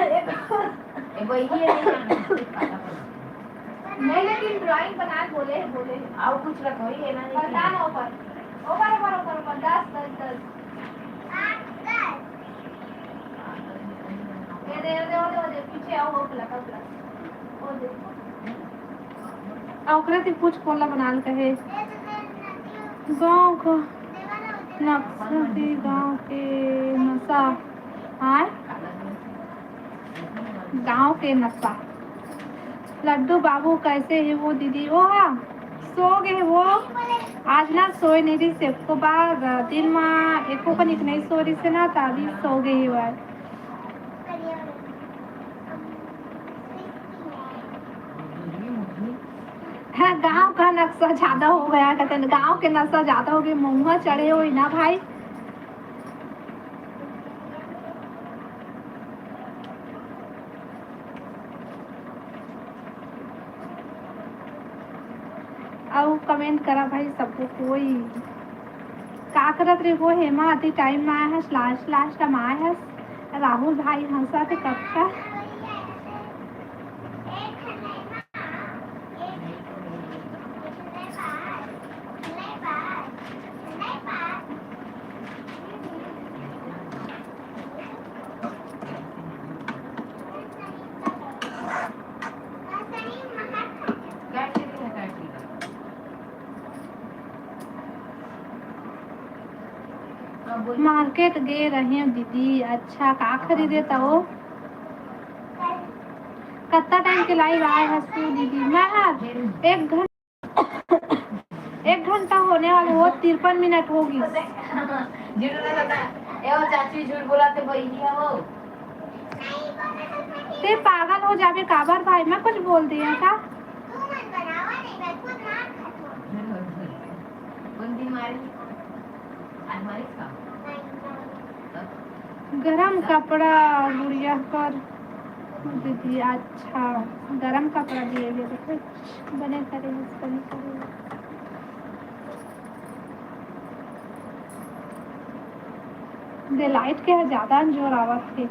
Speaker 2: ये वही है
Speaker 1: नहीं, लेकिन ड्राइंग बना बोले बोले
Speaker 2: और कुछ रखो ये ना
Speaker 1: बता ना ऊपर ऊपर ऊपर ऊपर ऊपर 10 10 10 ये दे पीछे आओ वो लगा ओ दे ओकरे से पूछ कोला बनाल कहे गांव का नक्शा गांव के नशा आए गांव के नशा। लड्डू बाबू कैसे है वो दीदी? वो हाँ सो गए वो आज ना सोए नहीं रही से को बाद दिन में एको कनिक नहीं सो रही से ना तभी सो गई वो। है गांव का नक्शा ज्यादा हो गया, कहते हैं गांव के नक्शा ज्यादा हो गए, मुँह चढ़े हुए ना भाई। और कमेंट करा भाई सबको कोई का करत रे वो हेमा आती टाइम में आया है स्लैश स्लैश का आया है राहुल भाई हंसा थे कब का मार्केट गए रहे दीदी। अच्छा का खरीदे तो कितना टाइम के लाइव आए है दीदी? मैं एक घंटा होने वाले हो, 53 मिनट होगी।
Speaker 2: चाची झूठ बोलाते भैया वो
Speaker 1: ते पागल हो जावे काबर भाई, मैं कुछ बोल दिया था? गरम कपड़ा गुड़िया पर दीदी। अच्छा गरम कपड़ा दिए हुए तो कुछ बने करे दे लाइट के ज्यादा जोर आवत थे।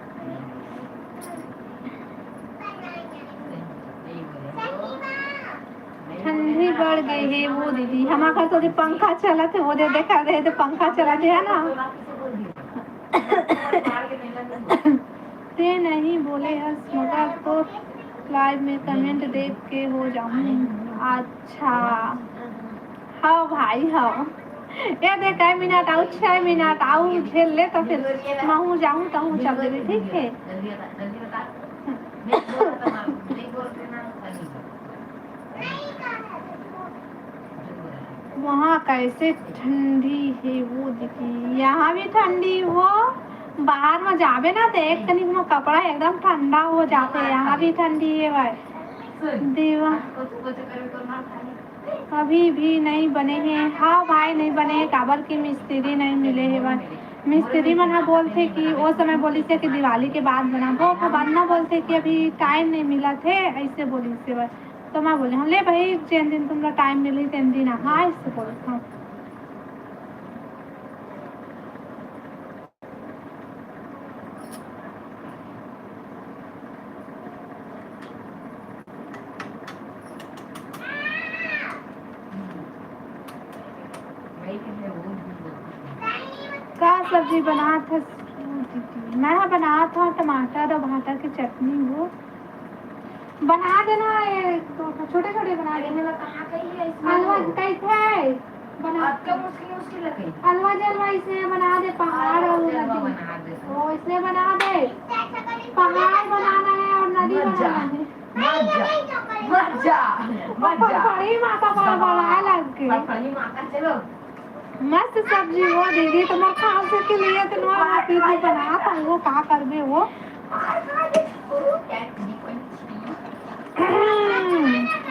Speaker 1: ठंडी बढ़ गई है वो दीदी। हमारे घर तो पंखा चला थे वो दे देखा दे तो पंखा चला है ना ते नहीं बोले हस मगर तो लाइव में कमेंट देख के हो जाऊँ। अच्छा हाँ भाई हाँ ये देख 1 मिनट आऊ 6 मिनट आऊ झेल ले तो फिर मैं जाऊँ तो हूँ चल देवी ठीक है। वहाँ कैसे ठंडी है वो दीदी? यहाँ भी ठंडी हो, बाहर में जावे ना तो एक तनिक में कपड़ा एकदम ठंडा हो जाते हैं। यहाँ भी ठंडी है भाई देवा। अभी भी नहीं बने हैं? हाँ भाई नहीं बने हैं, काबर की मिस्त्री नहीं मिले हैं भाई। मिस्त्री मना बोलते कि वो समय बोली थे कि दिवाली के बाद बना वो बाद ना बोलते कि अभी टाइम नहीं मिला थे ऐसे बोली से भाई। तो मैं बोले हम ले भाई जिन दिन तुमरा टाइम मिली 3 दिन हाँ ऐसे बोलते हाँ। का सब्जी बना था? मैं बना था टमाटर और भाटा की चटनी। वो बना देना, ये छोटे छोटे बना देना। कैसे बना
Speaker 2: अब क्या मुश्किल मुश्किल लगे
Speaker 1: हलवा जलवा इसलिए बना दे पहाड़ और
Speaker 2: जलवा
Speaker 1: नदी
Speaker 2: बना दे
Speaker 1: वो इसलिए बना दे पहाड़ बनाना है और नदी
Speaker 2: मत जा
Speaker 1: बनाना है
Speaker 2: मत जा मत जा मत जा
Speaker 1: फड़फड़ी माता पर बनाए लग के
Speaker 2: फड़फड़ी माता चलो
Speaker 1: मस्त सब्जी वो दीदी तुम्हारे खांसी के लिए तो नवा दीदी बना था वो का करबे वो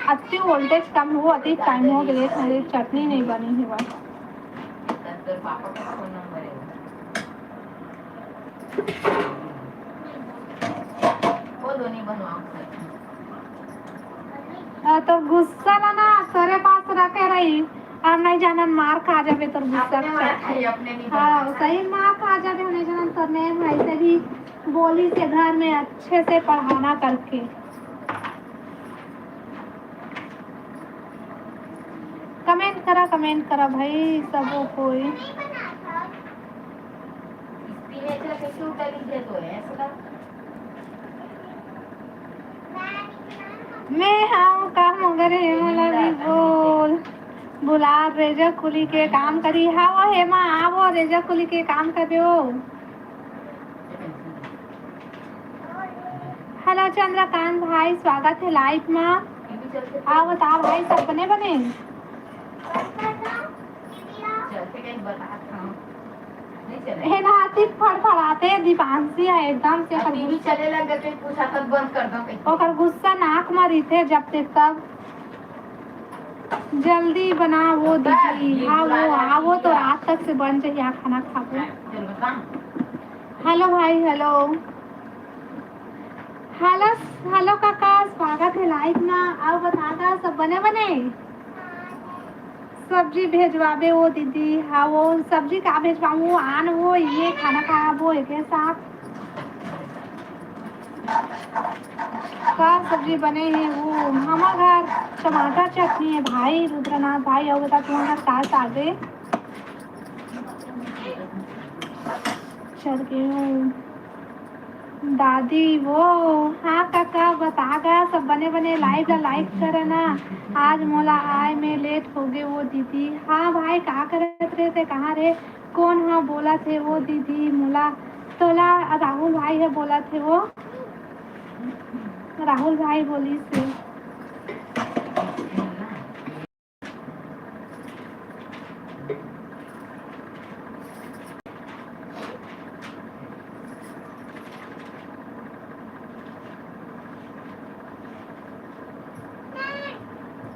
Speaker 1: अति वोल्टेज कम हो अति टाइम हो गए मेरी चटनी नहीं बनी है बस
Speaker 2: तेरे पापा का फोन नंबर है वो दोनों बनवाओ
Speaker 1: तो गुस्सा ना ना तेरे पास रखे रही और नहीं जाना मार खा जाबे तो गुस्सा
Speaker 2: अपने वाला खाई अपने नहीं
Speaker 1: हाँ सही मार खा जाबे नहीं जाना तो नहीं भाई से भी बोली से घर में अच्छे से पढ़ाना करके कमेंट करा भाई सबो कोई
Speaker 2: स्पिनच कैसे उतर लीजिए तो है ऐसा
Speaker 1: मैं हाँ काम वगैरह हेमा भी बोल बुला रेजा कुली के काम करी हाँ वो हेमा आओ रेजा कुली के काम करो हेलो चंद्रकांत भाई स्वागत है लाइव में आओ बता भाई सब बने बने हे नाती फड़फड़ाते दीपांशी है एकदम से
Speaker 2: टीवी चले लगे तो पूछा तब बंद कर दो
Speaker 1: ओकर गुस्सा नाक मारी थे जब तक तब जल्दी बना वो दीदी हाँ वो आओ तो रात तक से बन जाए खाना खाओ हेलो भाई हेलो हेलो हेलो काका स्वागत है लाइव में आओ बतागा सब बने बने सब्जी भेजवाबे वो दीदी हाँ वो सब्जी का भेजवाऊँ आन वो ये खाना खा वो एक साथ का सब्जी बने हैं वो हमारे घर टमाटर चटनी है भाई रुद्रनाथ भाई और बता तुम्हारा साथ आगे चल के दादी वो हाँ काका बतागा सब बने बने लाइक करना आज मोला आए में लेट हो गए वो दीदी हाँ भाई का करते रहे थे कहाँ रे कौन हाँ बोला थे वो दीदी मोला तोला राहुल भाई है बोला थे वो राहुल भाई बोली से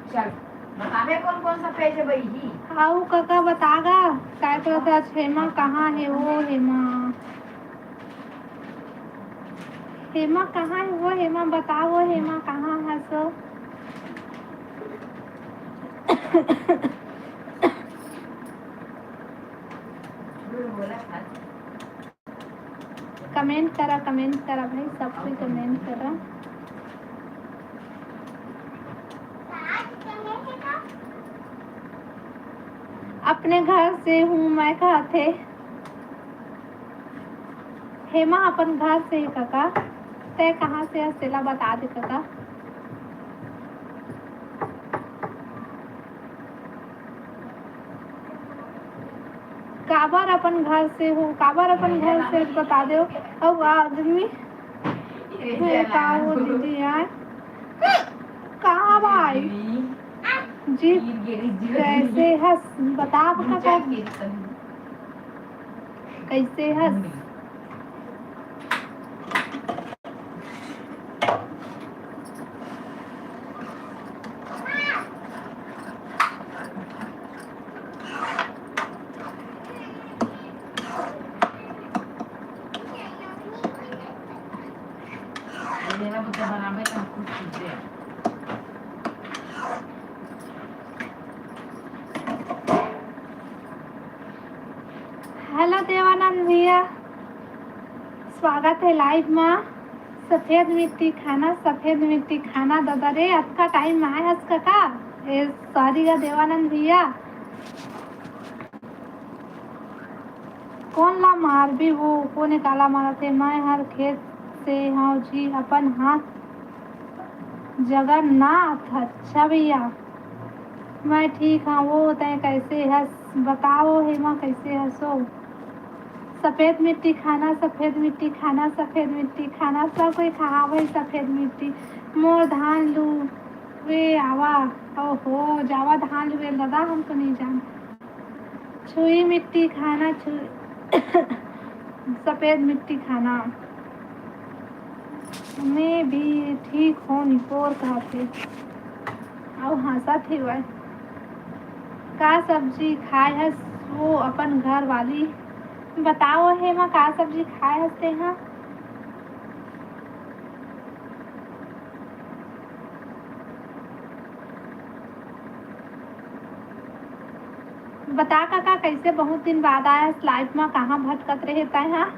Speaker 2: चल बतावे कौन कौन सा पेज है भाई
Speaker 1: आओ काका बतागा काय करता हेमा कहाँ है वो हेमा कहाँ है वो हेमा बताओ हेमा कहाँ है सो कमेंट करा भाई सब कोई कमेंट करा अपने घर से हूँ मैं कहते हेमा अपन घर से ही काका ते कहाँ से असेला बता दे काका काबर अपन घर से हो काबर अपन घर से बता दो अब आदमी का वो दीदी यार कहाँ भाई जी कैसे हंस बता काका कैसे हंस
Speaker 2: मेरा बच्चा बनावे तो कुछ चीजें
Speaker 1: हेलो देवानंद भैया स्वागत है लाइव में सफेद मिट्टी खाना दादा रे अच्छा टाइम में आए हस काका सॉरी का देवानंद भैया कौन ला मार भी वो को निकाला मारा थे मैं हर खेत से हाँ जी अपन हाथ जगन्नाथ अच्छा भैया मैं ठीक हाँ। वो तय कैसे हंस? बताओ हेमा, कैसे हंसो? सफेद मिट्टी खाना, सफेद मिट्टी खाना, सफेद मिट्टी खाना, सब कोई खावे सफेद मिट्टी। मोर धान लू वे आवा। ओहो, जावा धान लुए दादा, हम तो नहीं जान। छुई मिट्टी खाना, छुई सफेद मिट्टी खाना। मैं भी ठीक हूँ निपोर कहते। और हंसा थी वह। का सब्जी खाए हस वो अपन घर वाली? बताओ हेमा, का सब्जी खाए हंसते हैं? बता काका, कैसे बहुत दिन बाद आया लाइफ में? कहाँ भटकत रहता है? हाँ,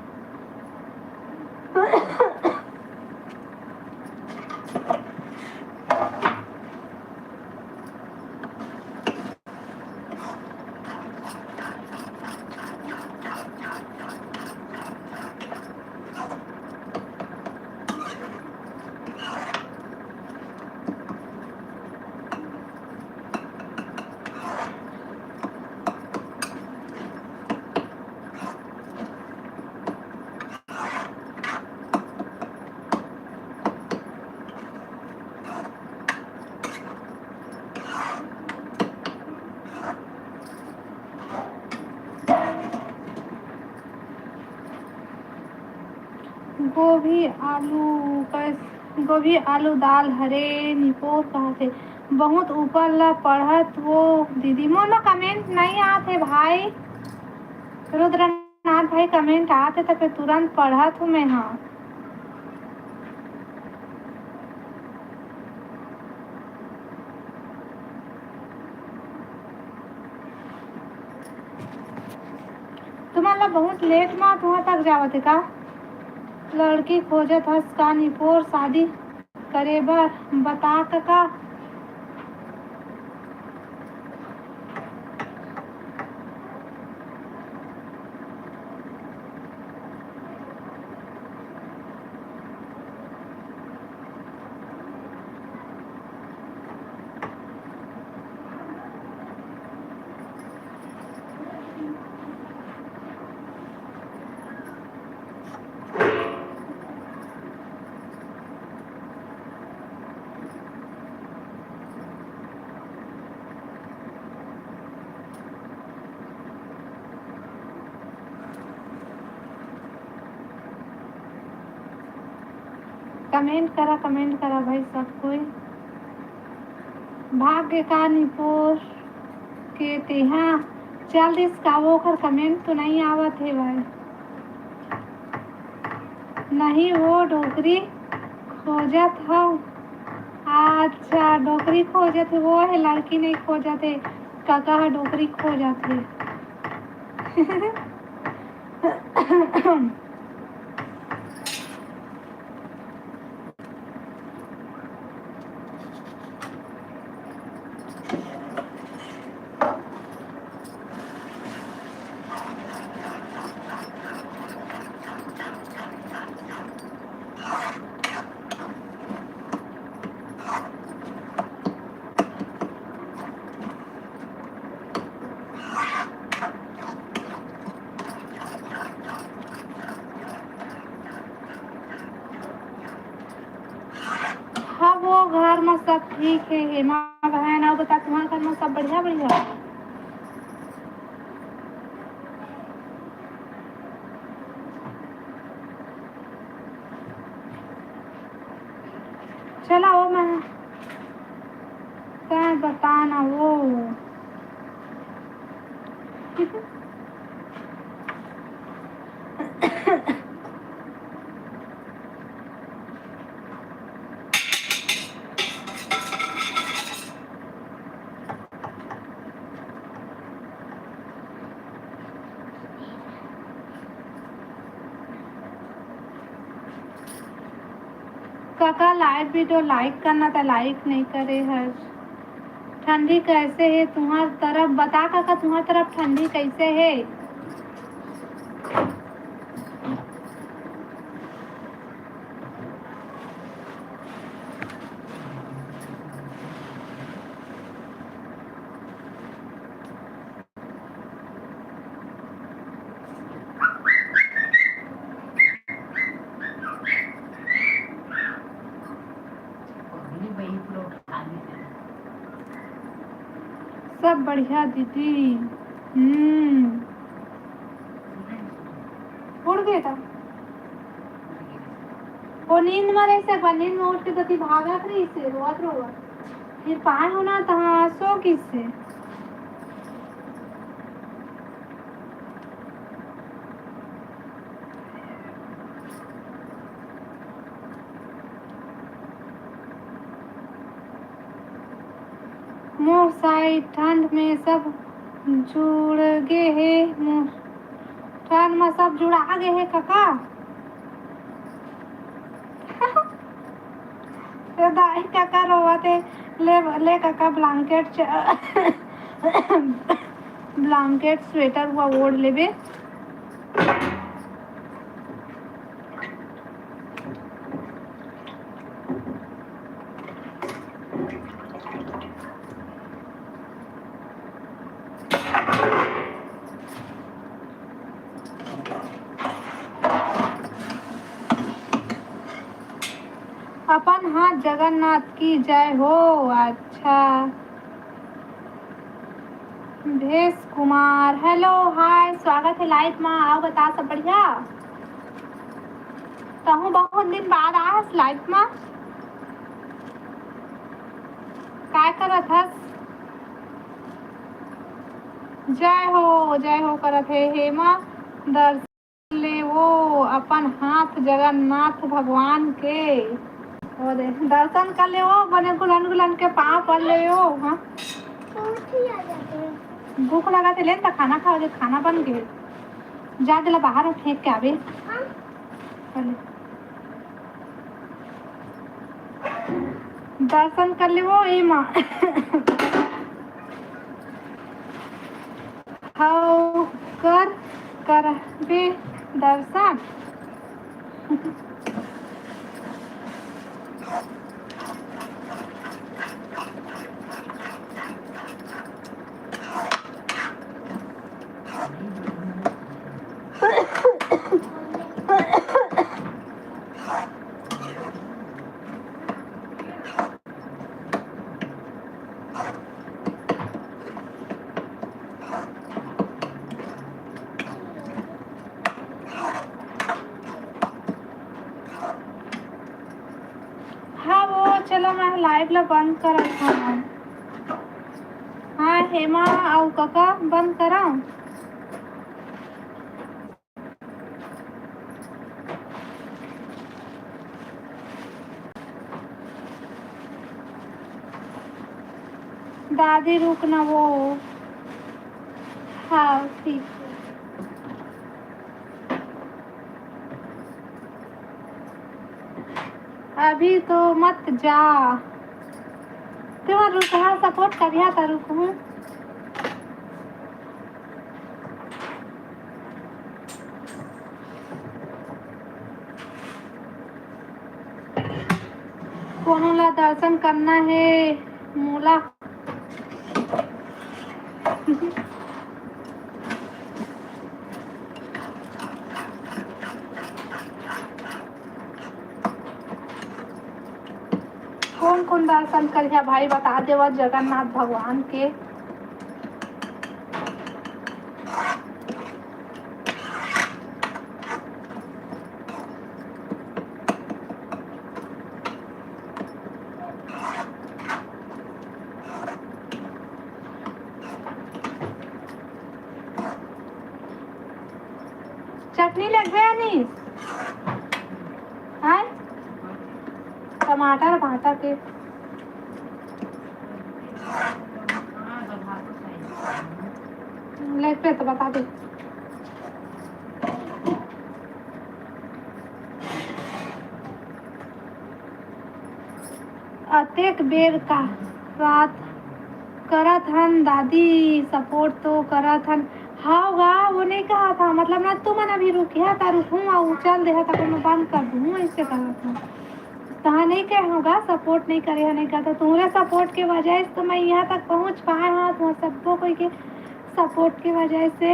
Speaker 1: गोभी आलू गोभी आलू दाल हरे निपोर कहते। बहुत ऊपर ला पढ़त वो दीदी। मोला कमेंट नहीं आते भाई। रुद्रनाथ भाई कमेंट आते तो फिर तुरंत पढ़त हूँ मैं। हाँ, तुम्हारा बहुत लेट में वहाँ तक जावत है का? लड़की खोजत हस का निपोर शादी करे बर? बता का। कमेंट करा भाई सब कोई। भाग्य का निपोर के तेहा चल दिस का वो कर। कमेंट तो नहीं आवत है भाई। नहीं वो डोकरी खोजत हो। अच्छा, डोकरी खोजत है वो है, लड़की नहीं खोजत है। काका है डोकरी खोजत है। हाँ, वो घर में सब ठीक है हेमा बहन। और बता, तुम्हारे घर में सब बढ़िया बढ़िया? चला वो मैं क्या बताना वो। काका लाइव वीडियो लाइक करना था, लाइक नहीं करे है। ठंडी कैसे है तुम्हारी तरफ? बता काका, तुम्हारी तरफ ठंडी कैसे है? सब बढ़िया दीदी। उड़ गए था वो नींद में रह सक नींद में उठ के तो भागा रही से रोत रोत फिर पाए होना तहाँ सो किससे मोर साइड ठंड में सब जुड़ गए है मोर ठंड में सब जुड़ा गए है काका तो दाई काका रोवते ले ले काका ब्लैंकेट ब्लैंकेट स्वेटर हुआ ओढ़ लेबे अपन हाथ जगन्नाथ की जय हो। अच्छा भेष कुमार हेलो हाय स्वागत है लाइव में आओ बता सब बढ़िया कहूँ बहुत दिन बाद आया लाइव में काय करत हस जय हो करत है हेमा दर्शन ले वो अपन हाथ जगन्नाथ भगवान के दर्शन कर ले वो बने गुलन गुलन के पाँव पड़ ले हो हाँ भूख लगा थे लेन तो खाना खाओ खाना बन गए जा दिला बाहर फेंक के आवे दर्शन कर ले वो माँ हाँ कर बे दर्शन चलो मैं लाइव ला बंद कर हाँ हेमा और काका बंद करा दादी रुकना वो हाँ ठीक अभी तो मत जा तुम्हारा रुका सपोर्ट करिया था रुकूं कोनो ला दर्शन करना है मूला कौन कौन दर्शन करिया भाई बता देवा जगन्नाथ भगवान के चटनी लग गया नहीं हाँ टमाटर भाटा के लेग पे तो बता दे अतेक बेर का रात करत हन दादी सपोर्ट तो करत हन हाँ वाह वो नहीं कहा था मतलब ना तुम अभी रुकिया था रुकूँ और चल दे था मैं बंद कर दूँ ऐसे कहा था कहा नहीं कह होगा सपोर्ट नहीं करे नहीं कहता तुम्हारे सपोर्ट के वजह से तो मैं यहाँ तक पहुँच पाए हाँ तुम सबको कोई के सपोर्ट की वजह से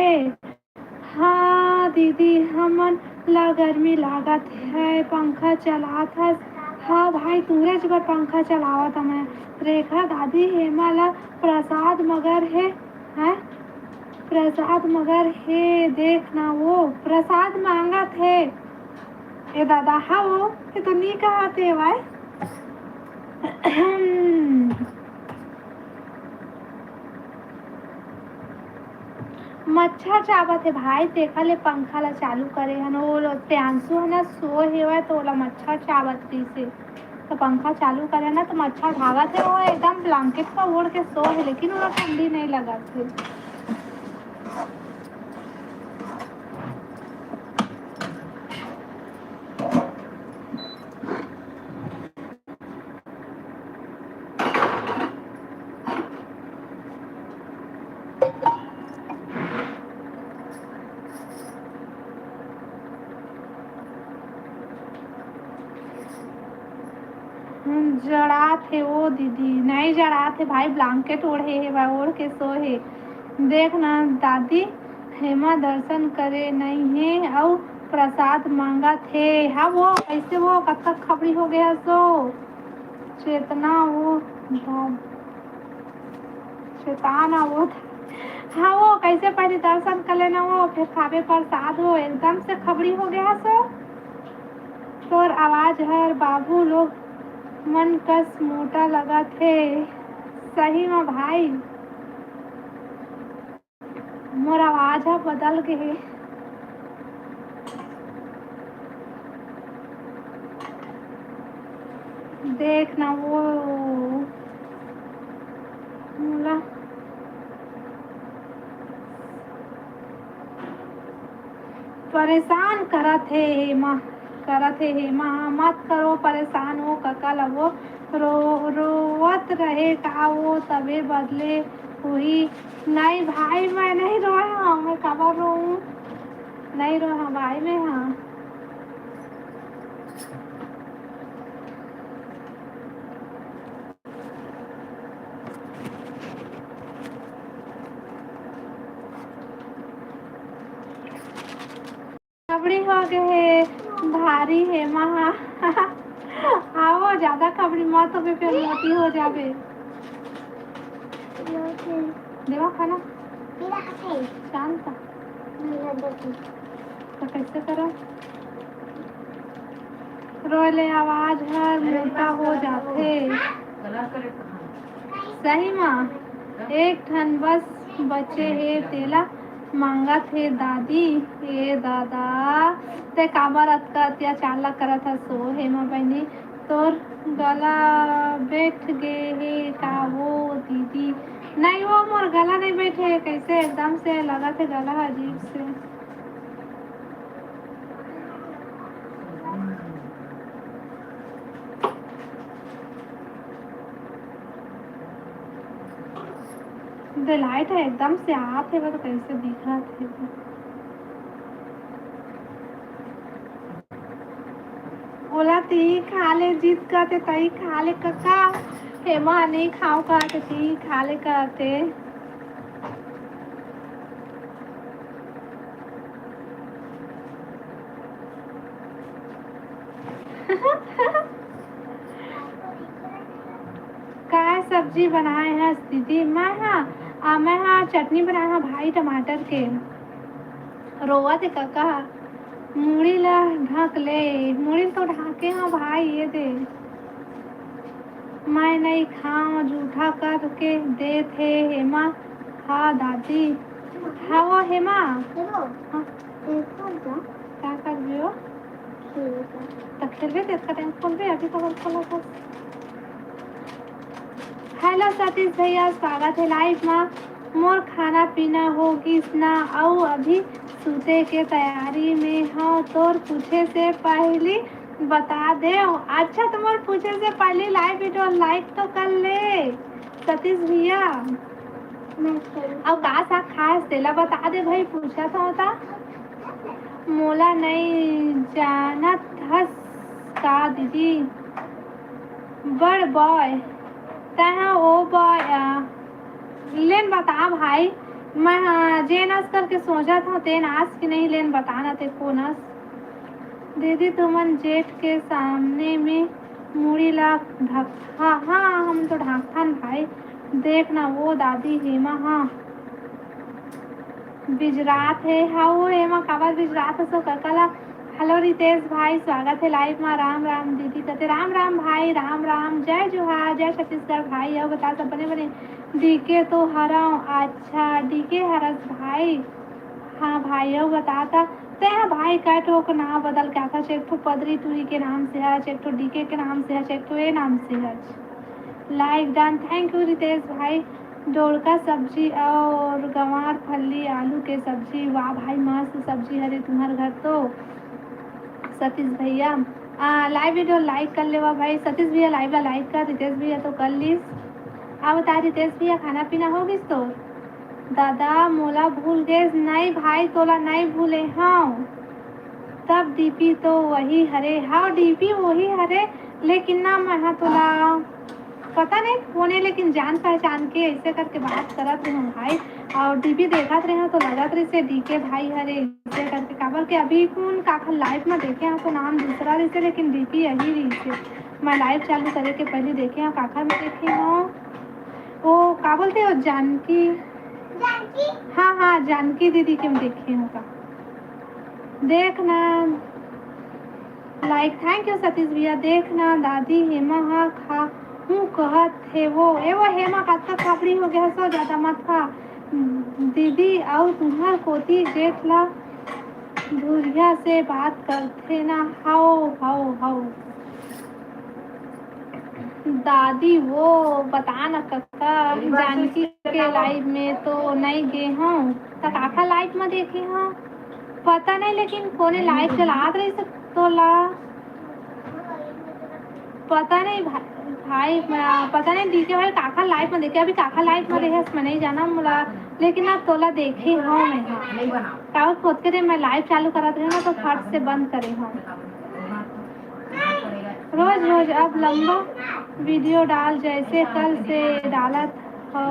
Speaker 1: हाँ दीदी हमन ला गर्मी लागत है पंखा चला था हाँ भाई तूरे जबर पंखा चलावत मैं। रेखा दादी हेमा ला प्रसाद मगर है प्रसाद मगर है देखना वो प्रसाद मांगा थे। ए दादा हाँ वो ये तो नहीं कहा थे भाई। मच्छर चावत है भाई देखा ले पंखा ला चालू करे हन वो प्यांसु है ना सो हेवा तो ओला मच्छर चावत रही से तो पंखा चालू करे ना तो मच्छर भागत है वो एकदम ब्लैंकेट का ओढ़ के सो है लेकिन वो ठंडी नहीं लगत है। जड़ा थे वो दीदी नहीं जड़ा थे भाई ब्लैंकेट ओढ़े है भाई ओढ़ के सोए देखना दादी हेमा दर्शन करे नहीं है और प्रसाद मांगा थे। हाँ वो कैसे वो कब तक खबरी हो गया सो चेतना वो चेताना वो हाँ वो कैसे पहले दर्शन कर लेना वो फिर खावे प्रसाद हो एकदम से खबरी हो गया सो तोर आवाज हर बाबू लोग मन कस मोटा लगा थे सही में भाई मोर आवाज है बदल गए देखना वो मोला परेशान करत है हेमा मत करो परेशान हो कका लगो रोवत रहे का वो तबे बदले हुई। नहीं भाई मैं नहीं रोया हूँ मैं कबर रो नहीं रोया भाई मैं हाँ खबड़ी हो गए भारी है महा आओ ज्यादा खबड़ी मत हो फिर मोटी हो जावे देवा खाना शांत तो कैसे करो रोले आवाज हर मोटा हो जाते सही माँ एक ठन बस बचे है तेला मांगा थे दादी ए दादा ते काबर अतका अत्याचार ला करत है सो हेमा बहनी तोर गला बैठ गे है का वो दीदी नहीं वो मोर गला नहीं बैठे कैसे एकदम से लगा थे गला अजीब से लाइट है एकदम से आते वो तो कैसे दिख रहा थे बोला ती खा ले जीत करते तई खा ले कका हेमा नहीं खाओ कहते ती खा ले कहते क्या सब्जी बनाए हैं दीदी मैं हाँ चटनी बनाया है भाई टमाटर के रोवा थे काका मूड़ी ला ढक ले मूड़ी तो ढाके हाँ भाई ये दे मैं नहीं खाऊं जूठा करके दे थे हेमा हाँ दादी हाँ वो हेमा हाँ क्या कर रही हो तो खेलवे इसका टाइम खोलवे अभी तो खोला था। हेलो सतीश भैया स्वागत है लाइव में मोर खाना पीना होगी ना आओ अभी सूते के तैयारी में हो तोर पूछे से पहले बता दे अच्छा तुम्हारे पूछे से पहले लाइव वीडियो लाइक तो कर ले सतीश भैया अब का सा खास तेला बता दे भाई पूछा था होता मोला नहीं जानत हस का दीदी बड़ बॉय तहाँ ओ बॉय लेन बता भाई मैं जेनस करके सोचा था तेन आज की नहीं लेन बताना थे कोनस दीदी तुमन जेठ के सामने में मूड़ी ला ढक्का, हाँ हम तो ढाकता न भाई। देखना वो दादी हेमा, हाँ गुजरात है, हाँ वो हेमा काबर गुजरात है सो ककला। हेलो रितेश भाई, स्वागत है लाइव में। राम राम दीदी कहते, राम राम भाई, राम राम, जय जोहार, जय छत्तीसगढ़ भाई। अब बता सब बने बने डीके तो हरा, अच्छा डीके हरस भाई, हाँ भाई अब बताता ते हैं भाई कै ठो का नाम बदल के आता, एक ठो पदरी तुरी के नाम से है, एक ठो डीके के नाम से है, एक ठो ए नाम से है। Like done, thank you Ritesh भाई। डोड़का सब्जी और गंवार फली आलू के सब्जी, वाह भाई मस्त सब्जी हरे तुम्हारे घर तो। सतीश भैया लाइव वीडियो लाइक कर लेवा भाई। सतीश भैया लाइव ला लाइक कर, रितेश भैया तो कर लीस। अब बता रितेश भैया खाना पीना हो गिस तो? दादा मोला भूल गए नहीं भाई, तोला नहीं भूले हाँ। तब डीपी तो वही हरे, हाँ डीपी वही हरे, लेकिन ना मैं तोला पता नहीं कौन है, लेकिन जान पहचान के ऐसे करके बात करत रहे भाई। और डीपी देखत रहे तो लगत रहे से डीके भाई हरे ऐसे करके, काबर के अभी कौन काखर लाइव में देखे हैं तो नाम दूसरा रही से, लेकिन डीपी यही रही से। मैं लाइव चालू करे के पहले देखे हैं काखर में देखे हो, वो का बोलते हो जानकी, हाँ हाँ जानकी दीदी के हम देखे हूँ का। देखना लाइक, थैंक यू सतीश भैया। देखना दादी हेमा हाँ खा हूँ कहत थे वो, ए वो हेमा का तक खापड़ी हो गया सो ज़्यादा मत खा दीदी। और तुम्हार कोती जेठ ला धुरिया से बात करते ना, हाओ हाओ हाओ दादी वो बता न कक्का, जानकी के लाइव में तो नहीं गए हूँ, तो काका लाइव में देखे हाँ पता नहीं, लेकिन कोने लाइव चलात रही तो ला पता नहीं भाई पता नहीं डीके भाई काका लाइव में देखे, अभी काका लाइव में रहे मैं नहीं जाना मुला, लेकिन अब तोला देखे हूँ मैं हाँ खोद के मैं लाइव चालू करत रहे ना तो फट से बंद करे हूँ। रोज रोज अब लंबा वीडियो डाल जैसे कल से डालत हो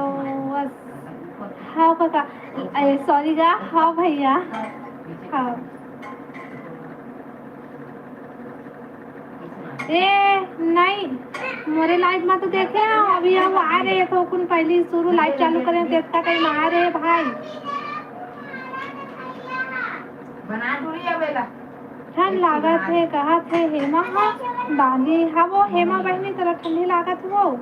Speaker 1: बस। हाँ काका सॉरी गा, हाँ भैया हाँ। ए नहीं मोरे लाइव में तो देखे हैं, अभी हम आ रहे थे कुन पहले शुरू लाइव चालू करें तो इतना टाइम आ रहे भाई।
Speaker 2: बना दूरी बेला
Speaker 1: ठंड लागत है कहा थे हेमा, हाँ दादी हाँ वो हेमा बहनी तरह ठंडी लागत वो।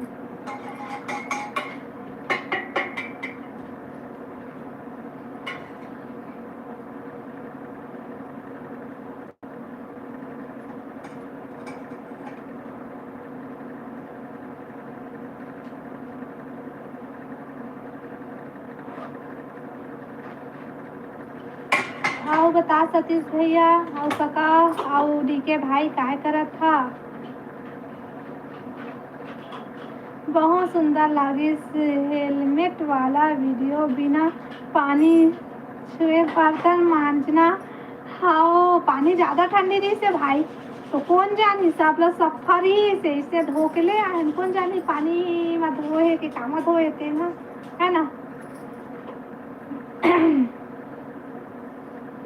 Speaker 1: आओ बता सतीश भैया और सका और डीके भाई काय करत था। बहुत सुंदर लगी हेलमेट वाला वीडियो, बिना पानी छुए बर्तन मांजना। हाँ पानी ज़्यादा ठंडी रही से भाई तो कौन जानी सब लोग सफर ही से इसे धो के ले आए, कौन जानी पानी में धोए के काम धोए थे ना, है ना।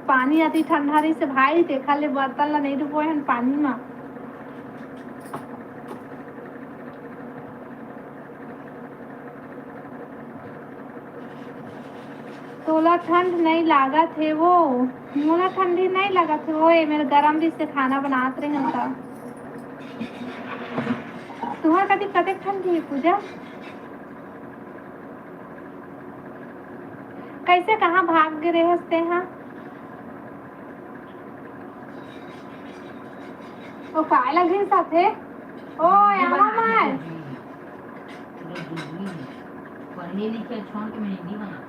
Speaker 1: पानी अति ठंडा रही से भाई देखा ले बर्तन ला नहीं डुबोए हैं पानी में। तोला ठंड नहीं लागत है वो, मोला ठंडी नहीं लागत है वो, ये मेरे गरम भी से खाना बनाते रहे हम का। तुम्हारे कभी कदे ठंडी है पूजा? कैसे कहाँ भाग गए हंसते हैं? वो काय लगे साथे ओ यहाँ मैं
Speaker 2: पढ़े लिखे छोड़ के मैंने नहीं बना।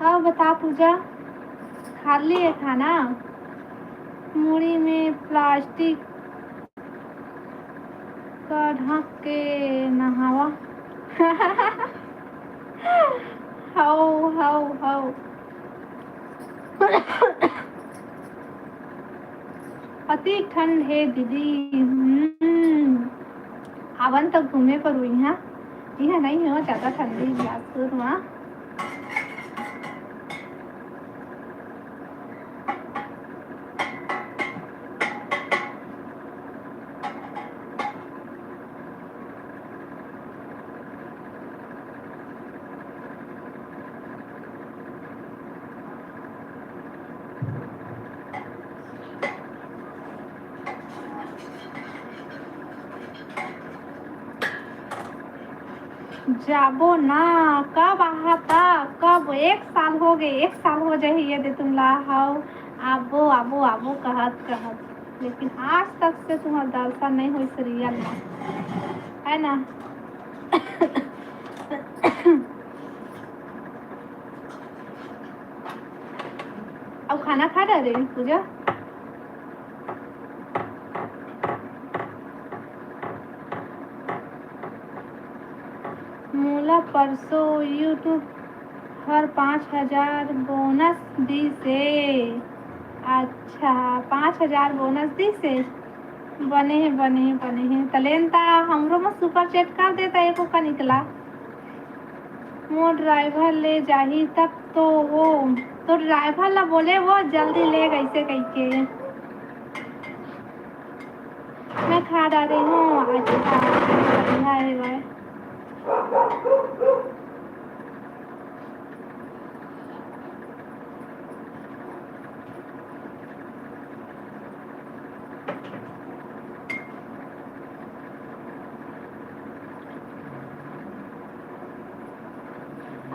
Speaker 1: हाँ बता पूजा खा लिए खाना? मूड़ी में प्लास्टिक का ढक के नहावा। हाउ हाउ हाउ अति ठंड है दीदी। आवन तक घूमे पर हुई है, यह नहीं हो ज़्यादा ठंडी बिलासपुर में। जाबो ना, कब आहा था, कब 1 साल हो गए, 1 साल हो जाए ये दे तुम ला हाउ आबो आबो आबो कहत कहत, लेकिन आज तक से तुम्हारा दर्शन नहीं हुई सीरियल में, है ना। अब खाना खा डाले पूजा। मोला परसों यूट्यूब हर 5,000 बोनस दी से। अच्छा 5,000 बोनस दी से, बने हैं तलेन ता हमरो में सुपर चैट कर देता एको का निकला। वो ड्राइवर ले जाही तब तो वो, तो ड्राइवर ला बोले वो जल्दी ले कैसे कह के। मैं खा डाली हूँ। अच्छा बढ़िया है भाई।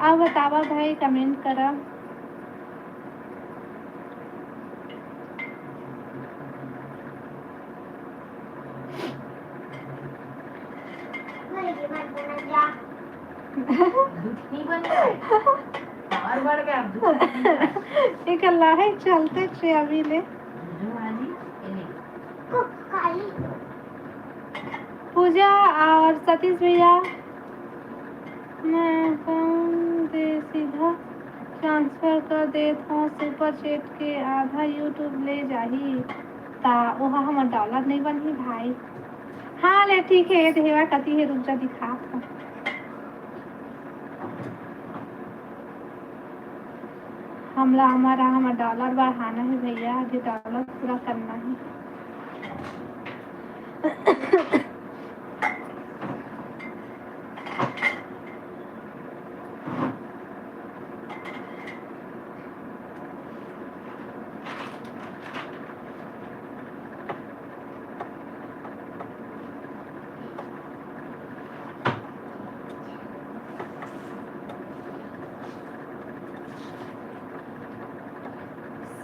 Speaker 1: अब बतावा भाई, कमेंट करा।
Speaker 2: दुखी बन गए और बढ़ गया अब दुखी।
Speaker 1: एक अल्लाह है चलते थे अभी ले। पूजा और सतीश भैया, मैं फोन दे सीधा ट्रांसफर कर देत हूँ सुपर चैट के, आधा यूट्यूब ले जाही ता वहाँ हमार डॉलर नहीं बनी भाई। हाँ ले ठीक है, देवा कती है, रुक जा दिखा। हमारा डॉलर बढ़ाना है भैया, अभी डॉलर पूरा करना है।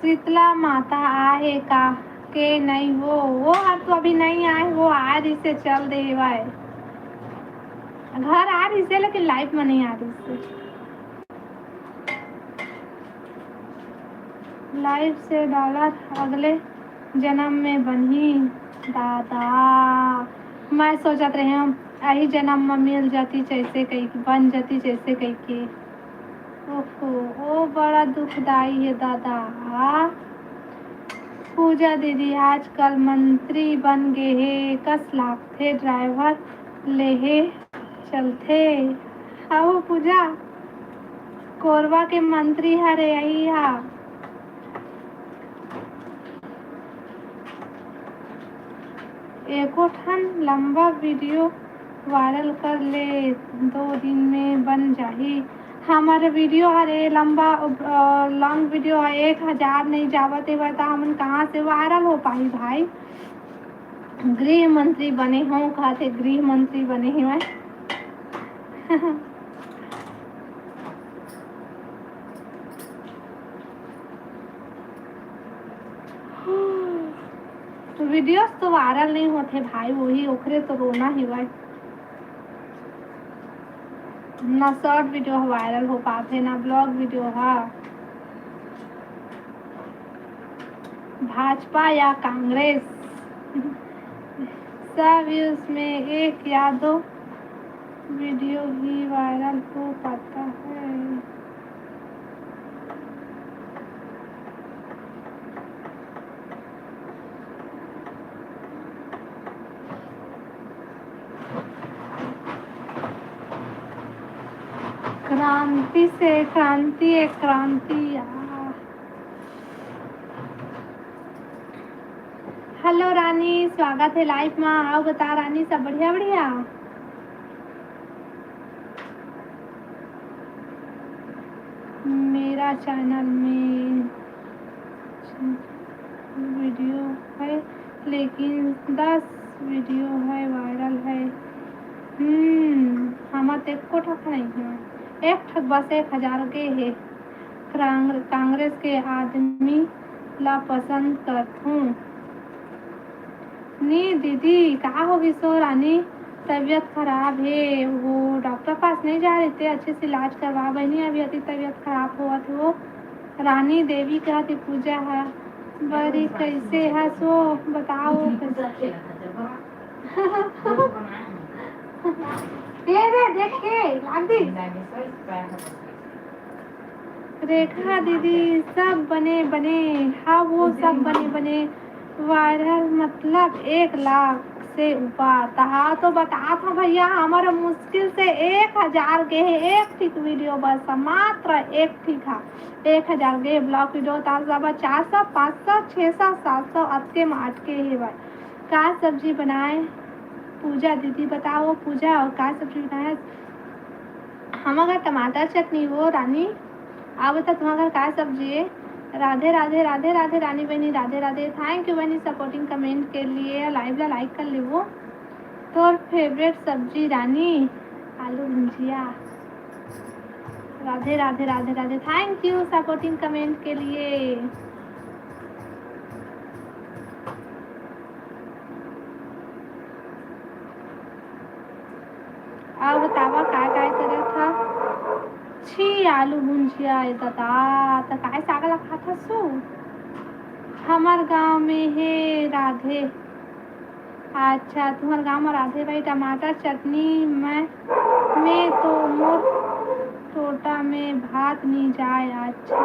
Speaker 1: शीतला माता आए का के नहीं, वो अब तो अभी नहीं आए, वो आ रही से चल दे भाई, घर आ रही से लेकिन लाइफ में नहीं आ रही से। लाइफ से डॉलर अगले जन्म में बनी दादा। मैं सोचत रही हूँ यही जन्म में मिल जाती जैसे कहीं बन जाती जैसे कहीं के। ओहो ओ बड़ा दुखदाई है दादा। पूजा दीदी आजकल मंत्री बन गए है, 10 लाख थे ड्राइवर ले चलते। आओ पूजा कोरबा के मंत्री हरे यही हा। एको ठन लंबा वीडियो वायरल कर ले, 2 दिन में बन जाही। हमारे वीडियो हरे लंबा लॉन्ग वीडियो 1,000 नहीं जावत है, बता हमन कहाँ से वायरल हो पाई भाई। गृह मंत्री बने हों, कहते गृह मंत्री बने ही मैं। वीडियोस तो वायरल नहीं होते भाई, वही ओखरे तो रोना ही भाई ना। शॉर्ट वीडियो वायरल हो पाते ना ब्लॉग वीडियो है। भाजपा या कांग्रेस सब व्यूज में 1 या 2 वीडियो ही वायरल हो पाता है। क्रांति से क्रांति है क्रांति। हेलो रानी, स्वागत है लाइव में। आओ बता रानी, सब बढ़िया बढ़िया। मेरा चैनल में वीडियो है लेकिन 10 वीडियो है वायरल है, हमार तो एको ठक नहीं है, एक ठक बस 1,000 के है। कांग्रेस के आदमी ला पसंद करथूं। नी दीदी का होगी सो रानी, तबीयत खराब है, वो डॉक्टर पास नहीं जा रहे थे, अच्छे से इलाज करवा बनी, अभी अति तबीयत खराब हुआ थी वो। रानी देवी का थी पूजा है बड़ी कैसे है सो बताओ ये देख के लाग दी। रेखा दीदी सब बने बने, हाँ वो सब बने बने वायरल, मतलब 1 लाख से ऊपर तहा तो बता था भैया, हमारा मुश्किल से 1,000 के है, एक ठीक वीडियो बस मात्र एक ठीक है, 1,000 के ब्लॉग वीडियो तार 400 500 600 700 अत्ते में अटके है भाई। का सब्जी बनाए पूजा दीदी बताओ, पूजा और का सब्जी बनाए? हमारा टमाटर चटनी वो रानी, आप बता तुम्हारा क्या सब्जी है? राधे राधे राधे राधे रानी बहनी, राधे राधे, थैंक यू बहनी सपोर्टिंग कमेंट के लिए, लाइव ला लाइक कर ले वो। तो फेवरेट सब्जी रानी आलू भुजिया। Radhe Radhe Radhe Radhe, thank you supporting comment के लिए। अब बतावा काय करे था? छी आलू भुजिया दादा तो काय सागला खाता सो? हमार गांव में है राधे। अच्छा तुम्हारे गांव में राधे भाई टमाटर चटनी में तो मोर टोटा में भात नहीं जाए। अच्छा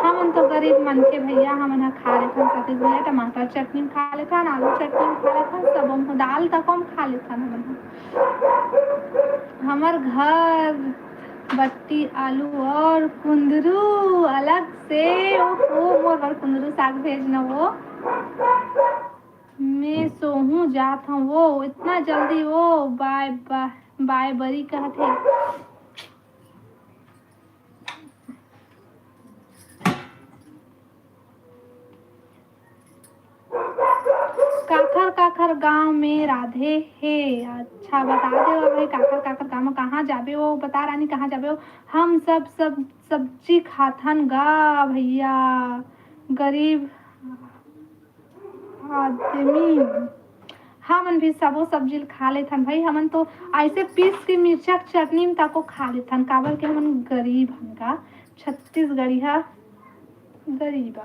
Speaker 1: हम तो गरीब मन के भैया, हम खा लेते सतीश भैया, टमाटर चटनी खा लेते, आलू चटनी खा लेते, सब दाल तक हम खा लेते। हमार घर बट्टी आलू और कुंदरू अलग से, वो मोर कुंदरू साग भेजना वो। मैं सोहू जात हूँ वो इतना जल्दी वो बाय बाय बाय बरी कहते। काखर काखर गांव में राधे है। अच्छा बता दे भाई काखर काखर गांव में कहाँ जाबे हो? बता रानी कहाँ जाबे हो? हम सब सब्जी खाथन गा भैया, गरीब आदमी हमन भी सबो सब्जी खा लेथन भाई, हमन तो ऐसे पीस के मिर्चा चटनी में ताको खा लेथन, काबर के हमन गरीब हमका छत्तीसगढ़ी है गरीब।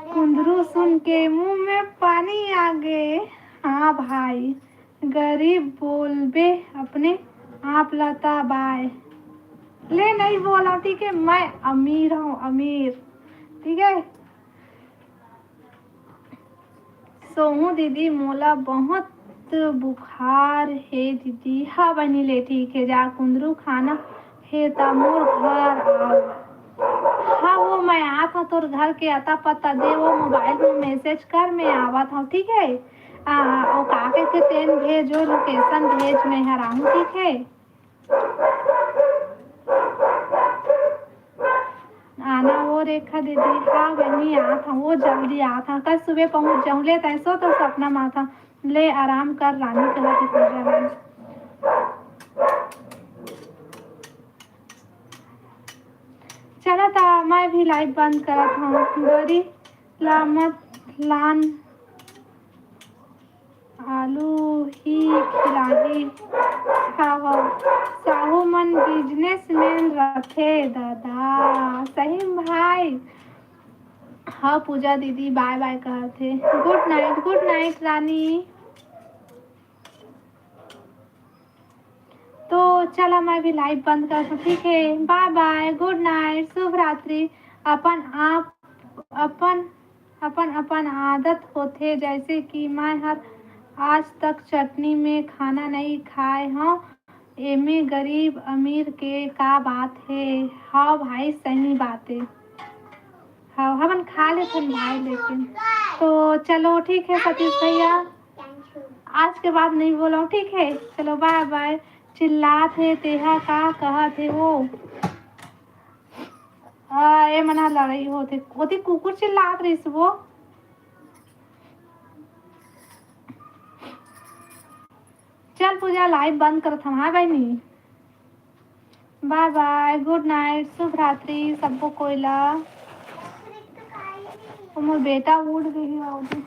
Speaker 1: कुंदरू सुन के मुंह में पानी आ गए। हाँ भाई गरीब बोलबे अपने आप लता बाय ले नहीं बोला, ठीक है मैं अमीर हूँ अमीर, ठीक है। सोहू दीदी मोला बहुत बुखार है दीदी। हाँ बनी ले ठीक है, जा कुंदरू खाना है ता मोर घर आओ। हाँ वो मैं आता हूँ तोर घर के अता पता दे, वो मोबाइल में मैसेज कर, मैं आवत हूँ ठीक है। और काके के तेन भेजो, लोकेशन भेज, मैं हराऊँ ठीक है। आना वो रेखा दीदी, हाँ बनी आता हूँ वो जल्दी आता हूँ, कल सुबह पहुँच जाऊँ ले तैसो तो सपना माथा ले आराम कर रानी कहती पूजा में। चला था मैं भी लाइव बंद करत हूँ, बड़ी लामत लान आलू ही खिलाही खाओ, साहू मन बिजनेसमैन रखे दादा। सही भाई। हाँ पूजा दीदी बाय बाय कहते, गुड नाइट रानी। तो चला मैं भी लाइव बंद कर दूँ ठीक है, बाय बाय गुड नाइट शुभ रात्रि। अपन आप अपन आदत होते, जैसे कि मैं हर आज तक चटनी में खाना नहीं खाए हूँ, एमे गरीब अमीर के का बात है? हाँ भाई सही बात है, हाँ हम खा लेते भाई, लेकिन तो चलो ठीक है सतीश भैया, आज के बाद नहीं बोला ठीक है, चलो बाय बाय। चिल्लात है तेहा का कहत है वो ये मना लड़ाई होती कुकुर चिल्लात रही वो। चल पूजा लाइव बंद करत हम। हाँ बहनी, बाय बाय, गुड नाइट, शुभ रात्रि सबको कोयला। मोर बेटा उड़ गई है।